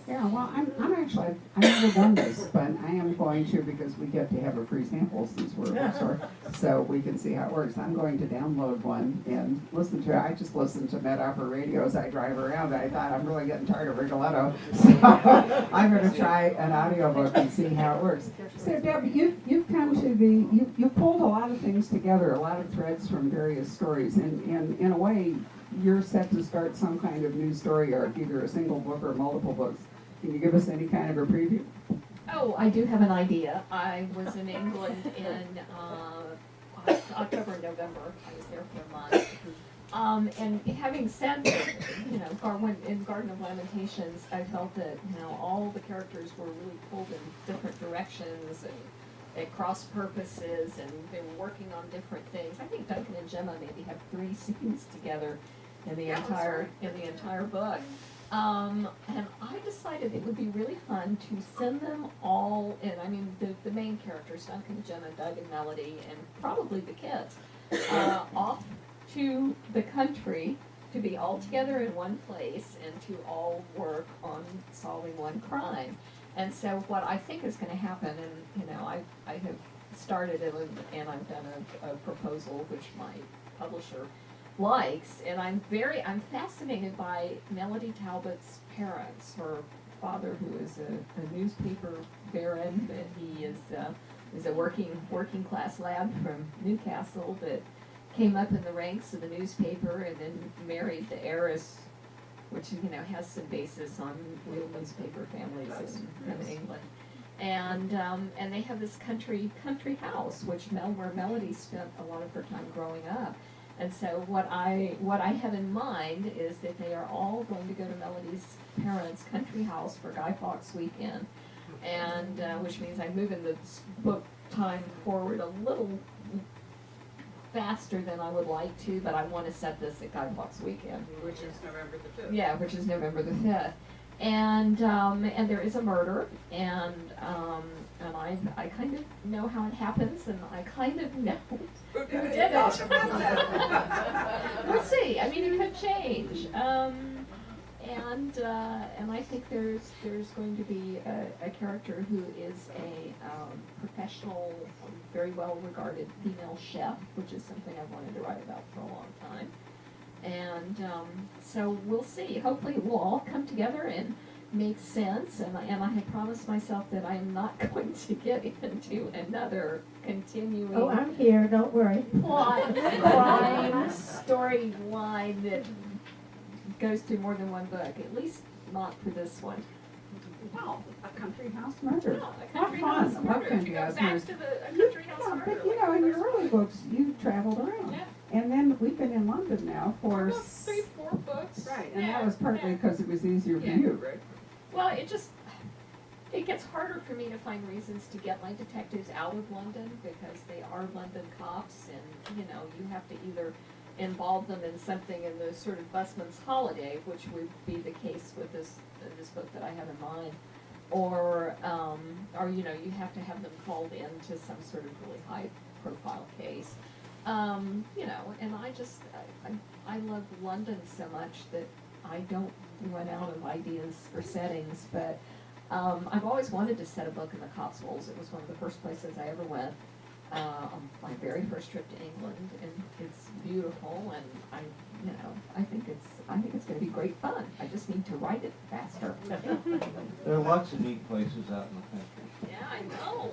Yeah, well, I've never done this, but I am going to because we get to have a free sample since we're a bookstore, so we can see how it works. I'm going to download one and listen to it. I just listen to Med Opera radio as I drive around. I thought I'm really getting tired of Rigoletto, so I'm going to try an audiobook and see how it works. So, Deb, you've come to you've pulled a lot of things together, a lot of threads from various stories, and in a way, you're set to start some kind of new story arc, either a single book or multiple books. Can you give us any kind of a preview? Oh, I do have an idea. I was in England in October and November. I was there for a month. And having said that, you know, in Garden of Lamentations, I felt that, you know, all the characters were really pulled in different directions and they crossed purposes and they were working on different things. I think Duncan and Gemma maybe have 3 scenes together in the entire book. And I decided it would be really fun to send them all in. I mean, the main characters, Duncan, Gemma, Doug, and Melody, and probably the kids, off to the country to be all together in one place and to all work on solving one crime. And so what I think is going to happen, and you know, I have started it and I've done a proposal which my publisher likes, and I'm fascinated by Melody Talbot's parents. Her father, who is a newspaper baron, but he is a working class lad from Newcastle that came up in the ranks of the newspaper and then married the heiress, which you know has some basis on real newspaper families in England. And they have this country house, where Melody spent a lot of her time growing up. And so what I have in mind is that they are all going to go to Melody's parents' country house for Guy Fawkes weekend, and which means I'm moving the book time forward a little faster than I would like to, but I want to set this at Guy Fawkes weekend, Which is November the 5th. Yeah, which is November the 5th. And there is a murder, and I kind of know how it happens, and I kind of know who did it. We'll see. I mean, it could change. And I think there's going to be a character who is a professional, very well regarded female chef, which is something I've wanted to write about for a long time. And so we'll see. Hopefully it will all come together and make sense. And I have promised myself that I am not going to get into another continuing Oh, I'm here, don't worry. plot crime storyline that goes through more than one book. At least not for this one. Well, a country house murder. No, a How country fun. house Love murder. country Go house back murders. to a country house Yeah, murder. but you know, in your early books, you traveled around. Yeah. And then we've been in London now for... About 3-4 books. Right, and Yeah, that was partly yeah. because it was easier for Yeah. you, right? Well, it gets harder for me to find reasons to get my detectives out of London because they are London cops, and you know, you have to either involve them in something in the sort of busman's holiday, which would be the case with this book that I have in mind, or you know, you have to have them called in to some sort of really high profile case. You know, and I love London so much that I don't run out of ideas for settings, but I've always wanted to set a book in the Cotswolds. It was one of the first places I ever went on my very first trip to England, and it's beautiful, and I think it's going to be great fun. I just need to write it faster. There are lots of neat places out in the country. Yeah, I know.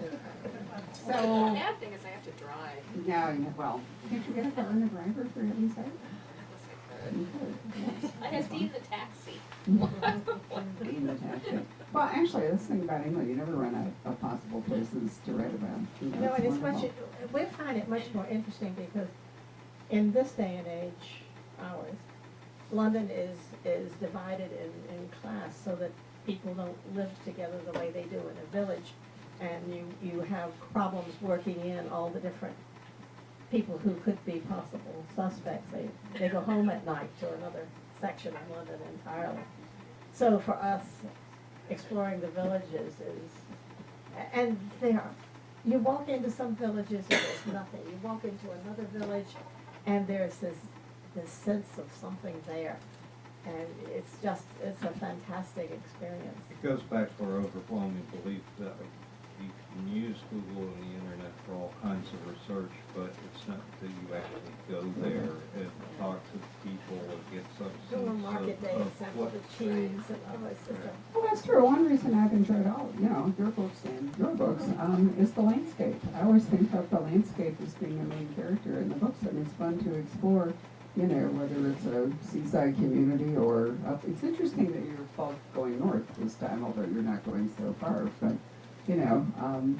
So, The bad thing is I have to drive. well, can't you get a car and a driver for heaven's sake? You could, I have Dean the taxi. yes. Being the taxi. Well, actually, this thing about England, you never run out of possible places to write about. No, and it's much, we find it much more interesting because in this day and age, ours, London is divided in class so that people don't live together the way they do in a village. And you have problems working in all the different people who could be possible suspects. They go home at night to another section of London entirely. So for us, exploring the villages and you walk into some villages and there's nothing. You walk into another village and there's this sense of something there. And it's a fantastic experience. It goes back to our overwhelming belief that you can use Google and the internet for all kinds of research, but it's not that you actually go there and talk to people and get some Go on sense market days, of sample what. the cheese and all this stuff. Well, that's true. One reason I've enjoyed your books and your books, is the landscape. I always think of the landscape as being a main character in the books, and it's fun to explore, whether it's a seaside community or it's interesting that you're both going north this time, although you're not going so far, but,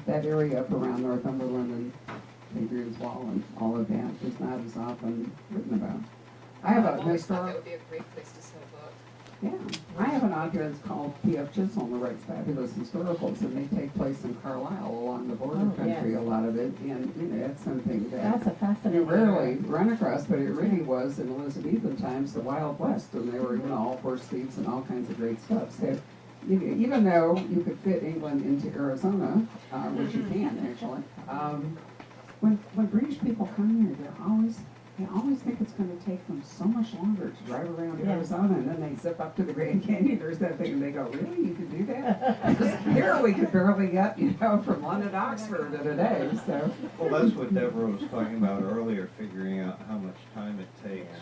that area up around Northumberland and Hadrian's Wall and all of that is not as often written about. I have I've a always thought that historic, would be a great place to set a book. yeah, I have an author that's called P.F. Chisholm who writes fabulous historicals, and they take place in Carlisle along the border Oh, country, yes. a lot of it, and that's something that That's a you fascinating. rarely run across, but it really was in Elizabethan times the Wild West, and they were, all horse thieves and all kinds of great stuff. So, even though you could fit England into Arizona, which you can actually, when British people come here, they always think it's going to take them so much longer to drive around Yeah. Arizona, and then they zip up to the Grand Canyon or something, and they go, really, you can do that? Because here we could barely get, from London to Oxford in a day, so. Well, that's what Deborah was talking about earlier, figuring out how much time it takes.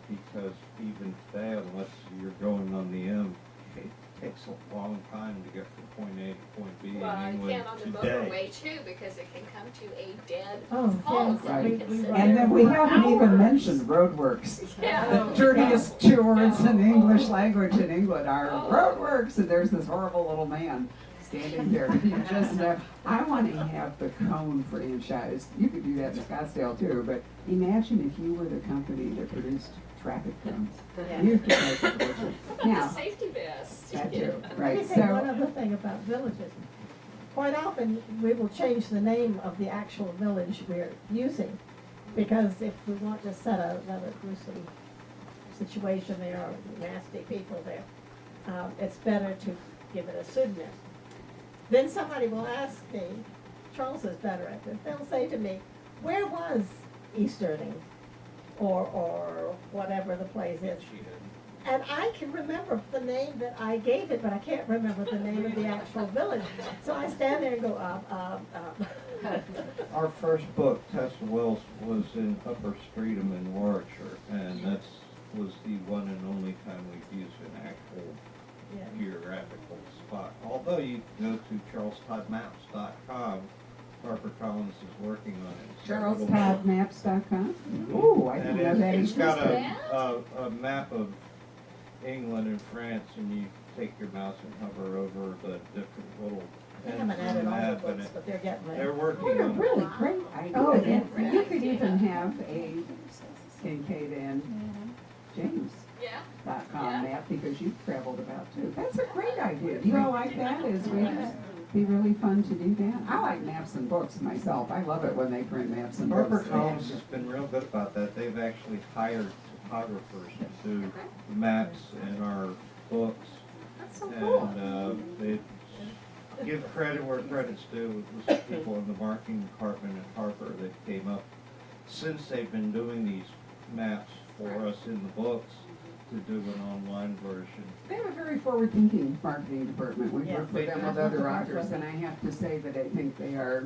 Because even today, unless you're going on the M, it takes a long time to get from point A to point B Well, in you England can on the today. motorway too, because it can come to a dead Oh, halt. yes. and we Right. can We sit run And there then we for haven't even hours. mentioned roadworks. Yeah. The dirtiest two words in the No. English language in England are Oh. roadworks, and there's this horrible little man standing there. You just know, I want to have the cone franchise. You could do that in Scottsdale too, but imagine if you were the company that produced traffic cones. Yeah. You could make it fortune. The Now, safety vest. that too, Let right, me say one so, other thing about villages. Quite often, we will change the name of the actual village we're using, because if we want to set a rather gruesome situation there, or nasty people there, it's better to give it a pseudonym. Then somebody will ask me, Charles is better at this, they'll say to me, where was Easterning? Or whatever the place is. And I can remember the name that I gave it, but I can't remember the name of the actual village. So I stand there and go, Our first book, Tessa Wells, was in Upper Streatham in Warwickshire, and that was the one and only time we've used an actual Yeah. geographical spot. Although you can go to charlestoddmaps.com, HarperCollins is working on it. It's got a little- CharlesToddMaps.com? Ooh, I didn't know And that it's got existed. a map of England and France, and you take your mouse and hover over the different little They ends haven't of added the all the map, and books, but they're getting they're there. working What a on it. really great idea. Oh, yeah. And you could even have a Kincaid and James.com Yeah. map because you've traveled about too. That's a great idea. Do you all like that as readers? Be really fun to do that. I like maps and books myself. I love it when they print maps and books. HarperCollins has been real good about that. They've actually hired photographers to do maps in our books. That's so cool. And they give credit where credit's due. It was people in the marketing department at Harper that came up, since they've been doing these maps for us in the books, to do an online version. They have a very forward-thinking marketing department. We've Yeah. worked with them with other authors, and I have to say that I think they are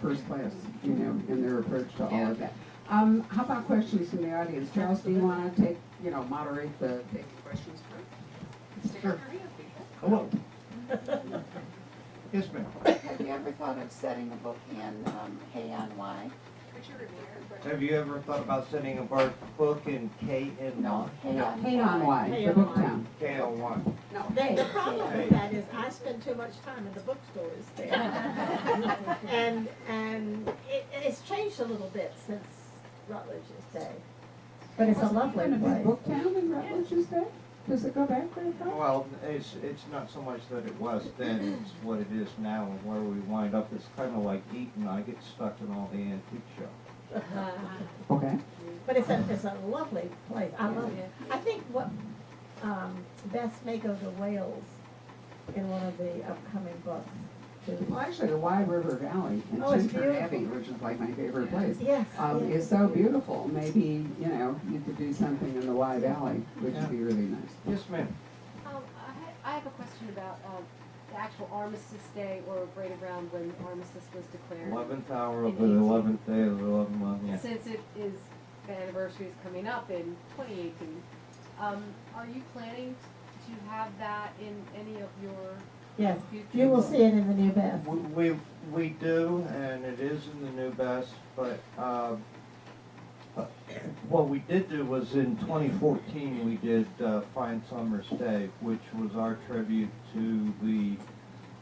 first class, in their approach to all of that. How about questions from the audience? Charles, do you want to take, moderate the taking questions first? Hello. Yes, ma'am. Have you ever thought of setting a book in KNY? Have you ever thought about setting a book in KNY? No, KNY. K-on-Y, the book town. KL1. No, The problem Hey. with that is I spend too much time in the bookstores there. And it's changed a little bit since Rutledge's day. But it's a lovely Going to be place. book town in Rutledge's day? Does it go back very far? Well, it's not so much that it was then, it's what it is now, and where we wind up. It's kind of like Eaton. I get stuck in all the antique shows. Okay. But it's a lovely place. I love it. I think what Bess may go to Wales in one of the upcoming books too. Well, actually, the Wye River Valley in Oh, it's Chintern beautiful. Abbey, which is like my favorite place, Yes. is so beautiful. Maybe, you know, you could do something in the Wye Valley, which would be really nice. Yes, ma'am. I have a question about the actual Armistice Day or right around when Armistice was declared. 11th hour of the 11th day of the 11th month, yeah. Since it is, the anniversary is coming up in 2018, are you planning to have that in any of your Yes. future You will books? see it in the new Bess. We do, and it is in the new best, but what we did do was in 2014, we did Fine Summer's Day, which was our tribute to the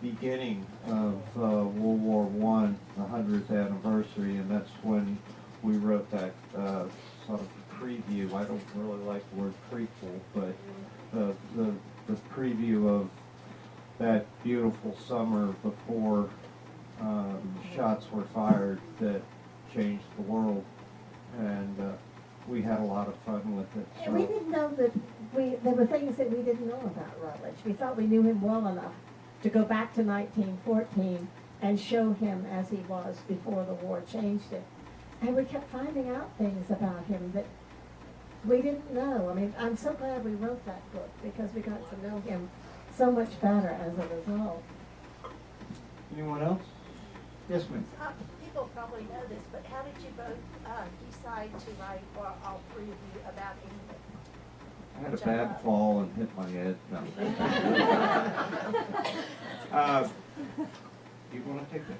beginning of World War I, the 100th anniversary, and that's when we wrote that sort of preview. I don't really like the word prequel, but the preview of that beautiful summer before shots were fired that changed the world, and we had a lot of fun with it. And we didn't know that there were things that we didn't know about Rutledge. We thought we knew him well enough to go back to 1914 and show him as he was before the war changed it. And we kept finding out things about him that we didn't know. I mean, I'm so glad we wrote that book because we got to know him so much better as a result. Anyone else? Yes, ma'am. People probably know this, but how did you both decide to write, or all three of you, about England? I had a bad fall and hit my head. No. You want to take this?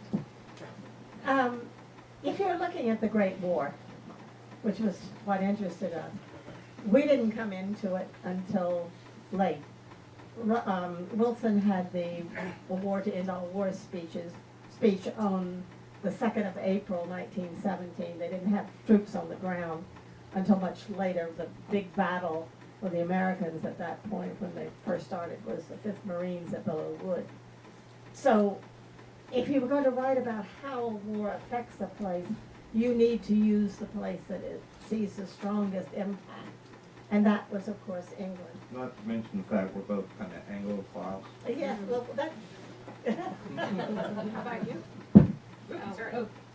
If you're looking at the Great War, which was what interested us, we didn't come into it until late. Wilson had the War to End All Wars speech on the 2nd of April, 1917. They didn't have troops on the ground until much later. The big battle with the Americans at that point, when they first started, was the 5th Marines at Belleau Wood. So if you were going to write about how a war affects a place, you need to use the place that it sees the strongest impact. And that was, of course, England. Not to mention the fact we're both kind of Anglophiles. Yes, well, that. How about you?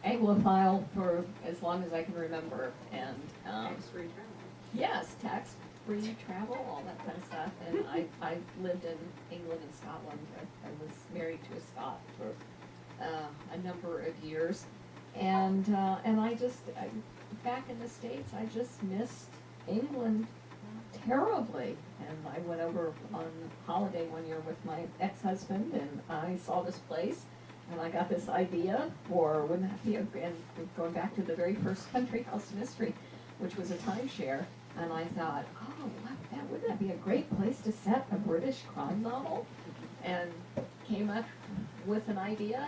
Anglophile for as long as I can remember, and Tax-free travel. yes, tax-free travel, all that kind of stuff. And I lived in England and Scotland. I was married to a Scot for a number of years, and back in the States, I just missed England terribly. And I went over on holiday one year with my ex-husband, and I saw this place. And I got this idea for, wouldn't that be and going back to the very first country house mystery, which was a timeshare. And I thought, oh, wouldn't that be a great place to set a British crime novel? And came up with an idea,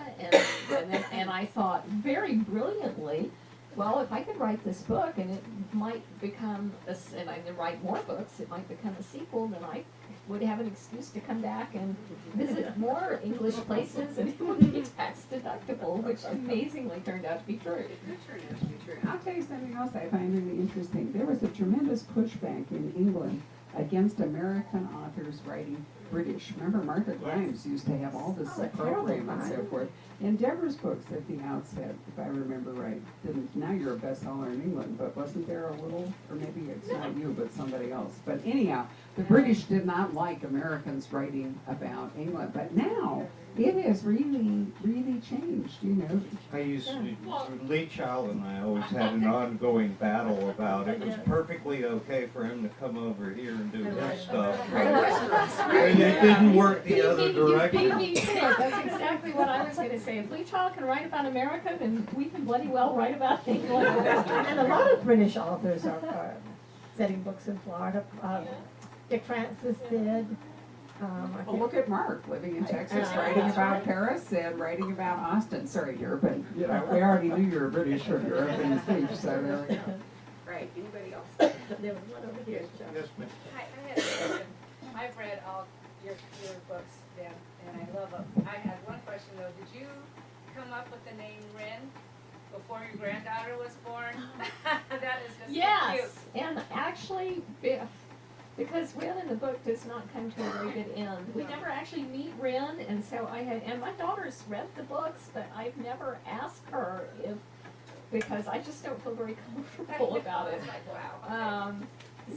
and I thought very brilliantly, well, if I could write this book and it might become, and I can write more books, it might become a sequel, then I would have an excuse to come back and visit more English places, and it would be tax deductible, which amazingly turned out to be true. I'll tell you something else I find really interesting. There was a tremendous pushback in England against American authors writing British. Remember, Martha Grimes used to have all this opprobrium and so forth. In Deborah's books at the outset, if I remember right, now you're a bestseller in England, but wasn't there a little, or maybe it's not you, but somebody else. But anyhow, the British did not like Americans writing about England, but now it has really, really changed, you know. I used to, Lee Child and I always had an ongoing battle about it. It was perfectly okay for him to come over here and do his stuff. And it didn't work the other You beat direction. me to it. That's exactly what I was going to say. If Lee Child can write about America, then we can bloody well write about England. And a lot of British authors are setting books in Florida. Dick Francis did. Well, look at Mark, living in Texas, writing about Paris and writing about Austin. Sorry, dear, but you know, we already knew you were British from your opening speech, so there we go. Right, anybody else? There was one over here, Joe. Yes, ma'am. Hi, I had a question. I've read all your books, Dan, and I love them. I had one question though. Did you come up with the name Ren before your granddaughter was born? That is just so Yes, cute. and actually, because Ren in the book does not come to a very good end. We never actually meet Ren, and so and my daughter's read the books, but I've never asked her because I just don't feel very comfortable about it. It's like, wow.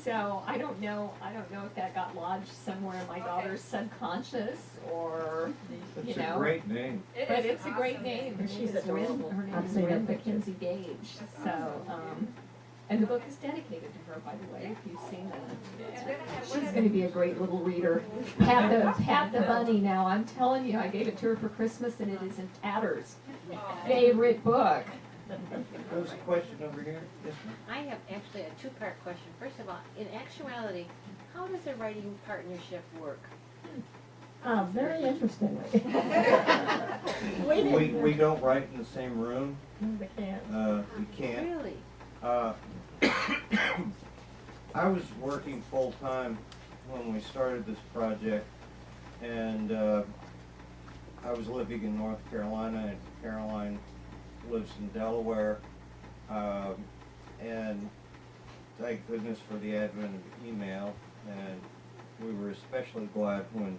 So I don't know if that got lodged somewhere in my daughter's subconscious or, It's you a know. great name. It But is it's a an great awesome name. Her She's name is Ren. adorable. Her name I've is seen her Ren pictures. Mackenzie Gage. So, and the book is dedicated to her, by the way, if you've seen it. And then I had one She's other- going to be a great little reader. Pat the bunny now. I'm telling you, I gave it to her for Christmas, and it is in tatters. Aw. Favorite book. There's a question over here. Yes, ma'am. I have actually a two-part question. First of all, in actuality, how does a writing partnership work? Very interestingly. We don't write in the same room. We can't. We can't. Really? I was working full-time when we started this project, and I was living in North Carolina, and Caroline lives in Delaware, and thank goodness for the advent of email, and we were especially glad when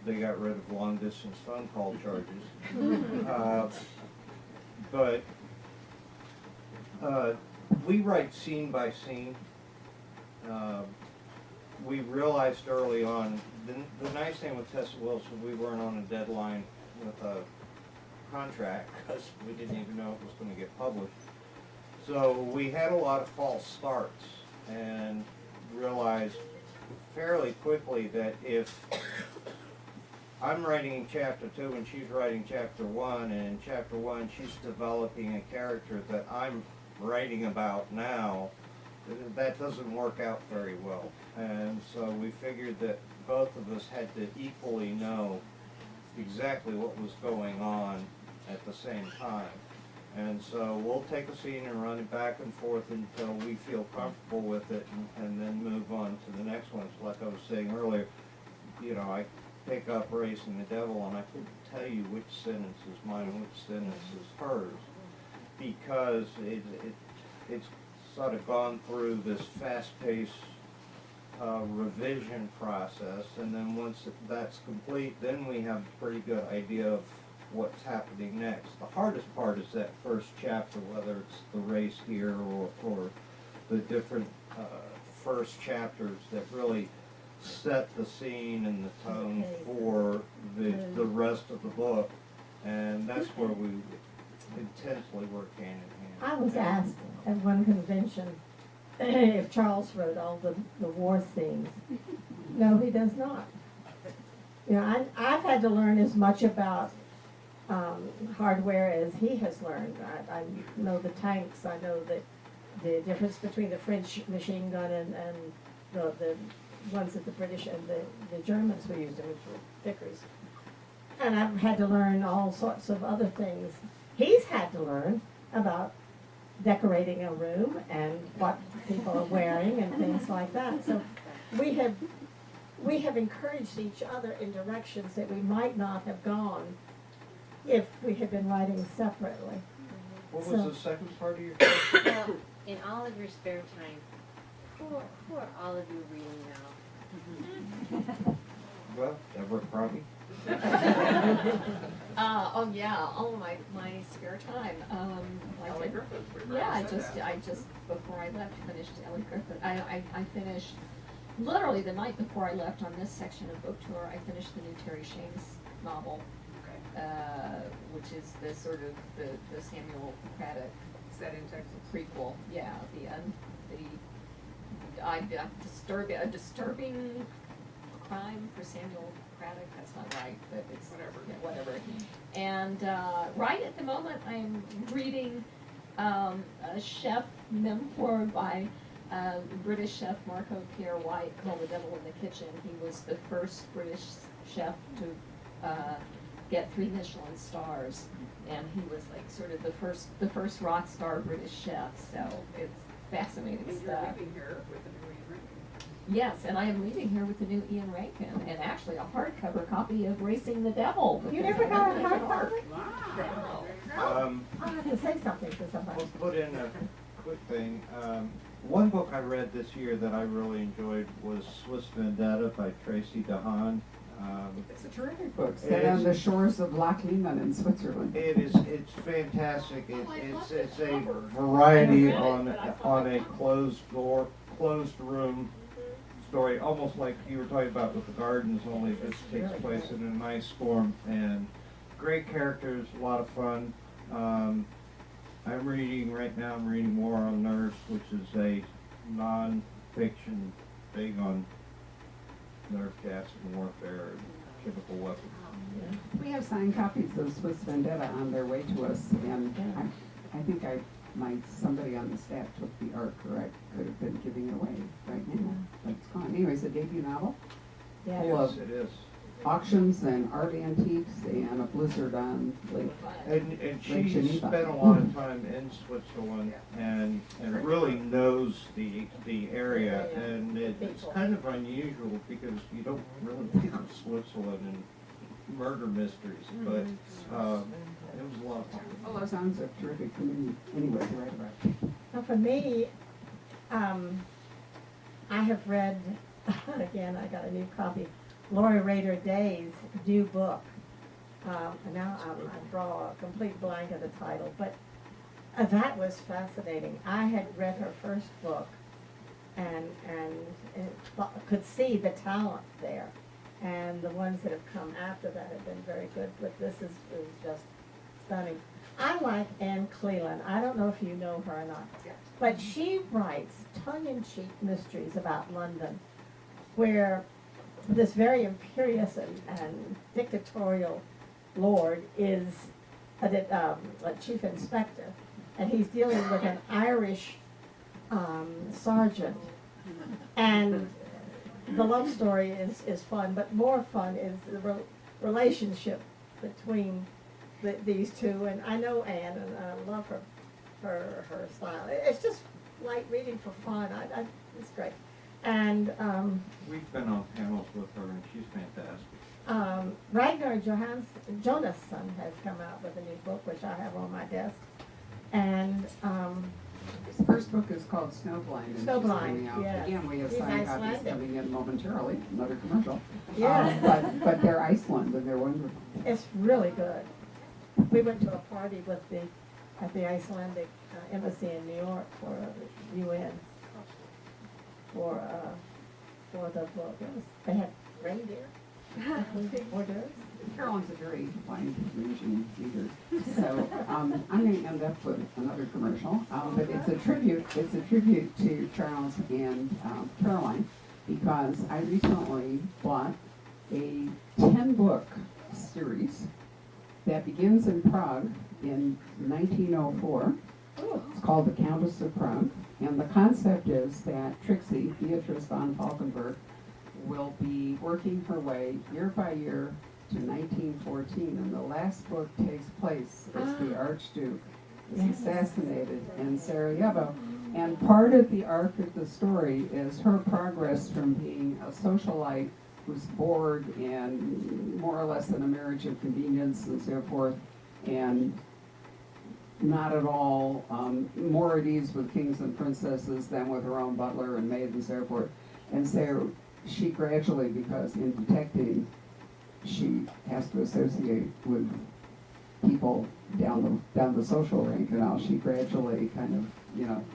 they got rid of long-distance phone call charges. But we write scene by scene. We realized early on, the nice thing with Tessa Wilson, we weren't on a deadline with a contract because we didn't even know it was going to get published. So we had a lot of false starts and realized fairly quickly that if I'm writing chapter 2 and she's writing chapter 1, and in chapter 1 she's developing a character that I'm writing about now, that doesn't work out very well. And so we figured that both of us had to equally know exactly what was going on at the same time. And so we'll take a scene and run it back and forth until we feel comfortable with it, and then move on to the next one. So like I was saying earlier, you know, I pick up Racing the Devil and I couldn't tell you which sentence is mine and which sentence is hers, because it's sort of gone through this fast-paced revision process, and then once that's complete, then we have a pretty good idea of what's happening next. The hardest part is that first chapter, whether it's the race here or the different first chapters that really set the scene and the tone for the rest of the book, and that's where we intensely work hand in hand. I was asked at one convention if Charles wrote all the war scenes. No, he does not. You know, I've had to learn as much about hardware as he has learned. I know the tanks, I know the difference between the French machine gun and the ones that the British and the Germans were using, which were Vickers. And I've had to learn all sorts of other things. He's had to learn about decorating a room and what people are wearing and things like that. So we have encouraged each other in directions that we might not have gone if we had been writing separately. What was So- the second part of your question? Well, in all of your spare time, who are all of you reading now? Well, Deborah Crombie. Oh yeah, all of my spare time. Ellie Griffith. Yeah, I just before I left finished Ellie Griffith. I finished literally the night before I left on this section of book tour, I finished the new Terry Shames novel, which is the sort of the Samuel Craddock. Is that in Texas? Prequel, yeah, a disturbing crime for Samuel Craddock. That's not right, but it's whatever. And right at the moment, I'm reading a chef memoir by British chef Marco Pierre White called The Devil in the Kitchen. He was the first British chef to get 3 Michelin stars, and he was like sort of the first rock star British chef. So it's fascinating And stuff. you're leaving here with a new Ian Rankin. Yes, and I am leaving here with the new Ian Rankin, and actually a hardcover copy of Racing the Devil. You never got a hardcover? Wow. I'll have to say something to somebody. We'll put in a quick thing. One book I read this year that I really enjoyed was Swiss Vendetta by Tracy DeHaan. It's a terrific book, set on the shores of Loch Lomond in Switzerland. It's fantastic. It's a variety on a closed room story, almost like you were talking about with the gardens, only this takes place in a nice form, and great characters, a lot of fun. I'm reading War on Nerves, which is a non-fiction big on nerve gas and warfare and chemical weapons. We have signed copies of Swiss Vendetta on their way to us, and I think somebody on the staff took the art, or I could have been giving it away right now, but it's gone. Anyway, it's a debut novel. Yeah. Full of Yes, it is. auctions and art antiques and a blizzard on Lake. And she Lake Geneva. spent a lot of time in Switzerland and really knows the area, and it's kind of unusual because you don't really think of Switzerland and murder mysteries, but it was a lot of fun. Oh, those sounds are terrific for me. Anyway, to write about. Well, for me, I have read, again, I got a new copy, Lori Rader Day's new book. And now I draw a complete blank of the title, but that was fascinating. I had read her first book and could see the talent there. And the ones that have come after that have been very good, but this is just stunning. I like Anne Cleland. I don't know if you know her or not, but she writes tongue-in-cheek mysteries about London, where this very imperious and dictatorial lord is a chief inspector, and he's dealing with an Irish sergeant. And the love story is fun, but more fun is the relationship between these two. And I know Anne, and I love her style. It's just light reading for fun. It's great. And We've been on panels with her, and she's fantastic. Ragnar Jonasson has come out with a new book, which I have on my desk. And His first book is called Snowblind. And Snowblind, she's coming out. yes. Again, we have He's signed copies Icelandic. coming in momentarily, another commercial. Yes. But they're Iceland, and they're wonderful. it's really good. We went to a party with at the Icelandic embassy in New York for the UN for the book. They had reindeer, big hors d'oeuvres. Carolyn's a very wide-ranging reader, so I'm going to end up with another commercial. But it's a tribute. It's a tribute to Charles and Caroline, because I recently bought a 10-book series that begins in Prague in 1904. It's called The Countess of Prague, and the concept is that Trixie, Beatrice von Falkenberg, will be working her way year by year to 1914, and the last book takes place as the Archduke is assassinated in Sarajevo. And part of the arc of the story is her progress from being a socialite who's bored and more or less in a marriage of convenience and so forth, and not at all more at ease with kings and princesses than with her own butler and maid and so forth. And so she gradually, because in detecting she has to associate with people down the social rank and all, she gradually kind of,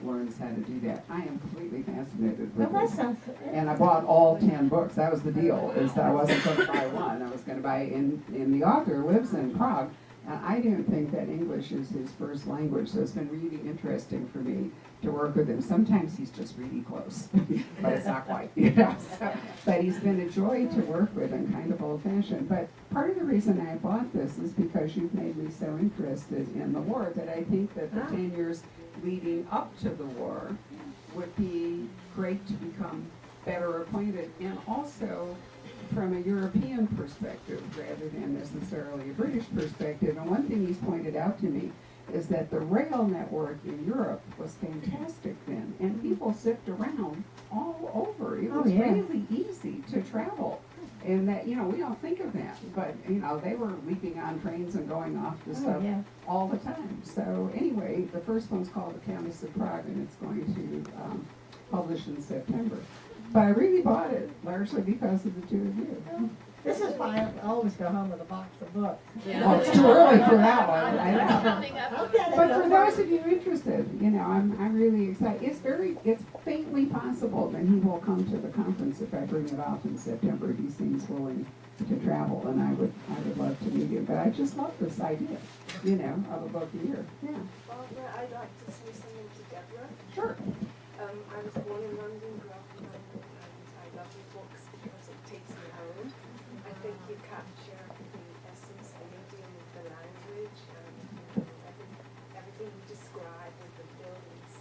learns how to do that. I am completely fascinated resonated Well, with that me. sounds. And I bought all 10 books. That was the deal, is that I wasn't going to buy one. I was going to buy, and the author lives in Prague, and I didn't think that English is his first language, so it's been really interesting for me to work with him. Sometimes he's just really close, but it's not quite, you know. So, but he's been a joy to work with and kind of old-fashioned. But part of the reason I bought this is because you've made me so interested in the war that I think that the 10 years leading up to the war would be great to become better acquainted, and also from a European perspective rather than necessarily a British perspective. And one thing he's pointed out to me is that the rail network in Europe was fantastic then, and people zipped around all over. It was really easy to travel. And that, you know, we don't think of that, but, you know, they were leaping on trains and going off to stuff all the time. So anyway, the first one's called The Countess of Prague, and it's going to publish in September. But I really bought it largely because of the two of you. This is why I always go home with a box of books. Well, it's too early for that one, I know. Coming up. I'll get it. But for those of you interested, you know, I'm really excited. It's faintly possible that he will come to the conference if I bring it off in September. He seems willing to travel, and I would love to meet him. But I just love this idea, you know, of a book a year. Yeah. Barbara, I'd like to say something to Deborah. Sure. I was born in London, grew up in London, and I love your books because it takes me home. I think you capture the essence, the medium of the language, and everything you describe with the buildings.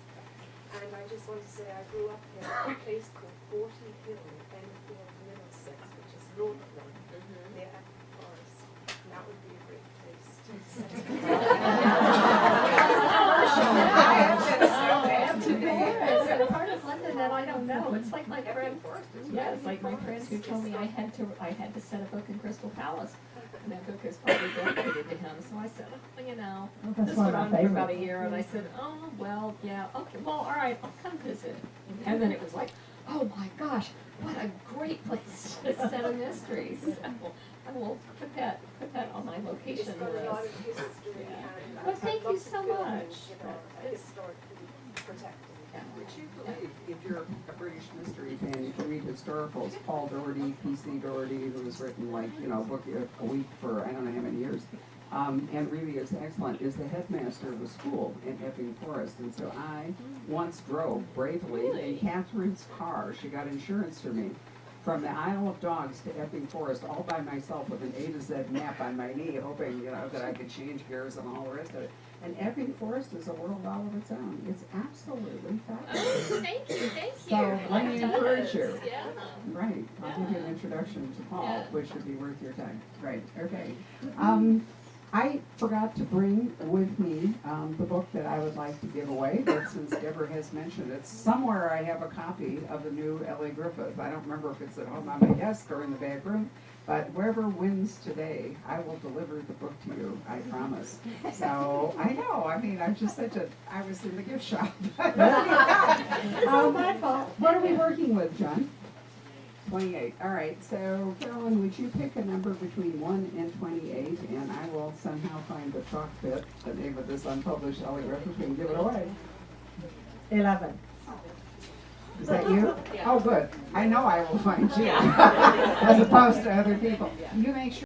And I just want to say I grew up in a place called 40 Hill, Enfield, Middlesex, which is north of London, near Epping Forest. And that would be a great place to It's a part of London that I don't know. It's like my friend. Yeah, it's like my friend who told me I had to set a book in Crystal Palace, and that book is probably dedicated to him. So I said, oh, you know, That's this one went of on my for about a favorites. year, and I said, oh well, yeah, okay, well, all right, I'll come visit. And then it was like, oh my gosh, what a great place to set a mystery. So I will put that on my location It's got a lot of list. history, Yeah. and Well, thank you lots of so buildings much. that are historically protected. Would you believe, if you're a British mystery fan, you can read historicals. Paul Doherty, P.C. Doherty, who has written like, you know, a book a week for I don't know how many years, and really is excellent, is the headmaster of the school in Epping Forest. And so I once drove bravely in Catherine's car. She got insurance for me from the Isle of Dogs to Epping Forest all by myself with an A to Z map on my knee, hoping, you know, that I could change gears and all the rest of it. And Epping Forest is a world all of its own. It's absolutely fabulous. Oh, thank you. So let me encourage you. Yeah. Right, I'll give you an introduction to Paul, Yeah. which would be worth your time. Right, okay. I forgot to bring with me the book that I would like to give away, but since Deborah has mentioned it, somewhere I have a copy of the new L.A. Griffith. I don't remember if it's at home on my desk or in the back room, but whoever wins today, I will deliver the book to you, I promise. So, I know, I mean, I'm just I was in the gift shop. It's all my fault. What are we working with, John? 28. All right. So, Carolyn, would you pick a number between 1 and 28, and I will somehow find the chalk pit, the name of this unpublished L.A. Griffith, and give it away. 11. Is that you? Oh, good. I know I will find you, as opposed to other people. You make sure.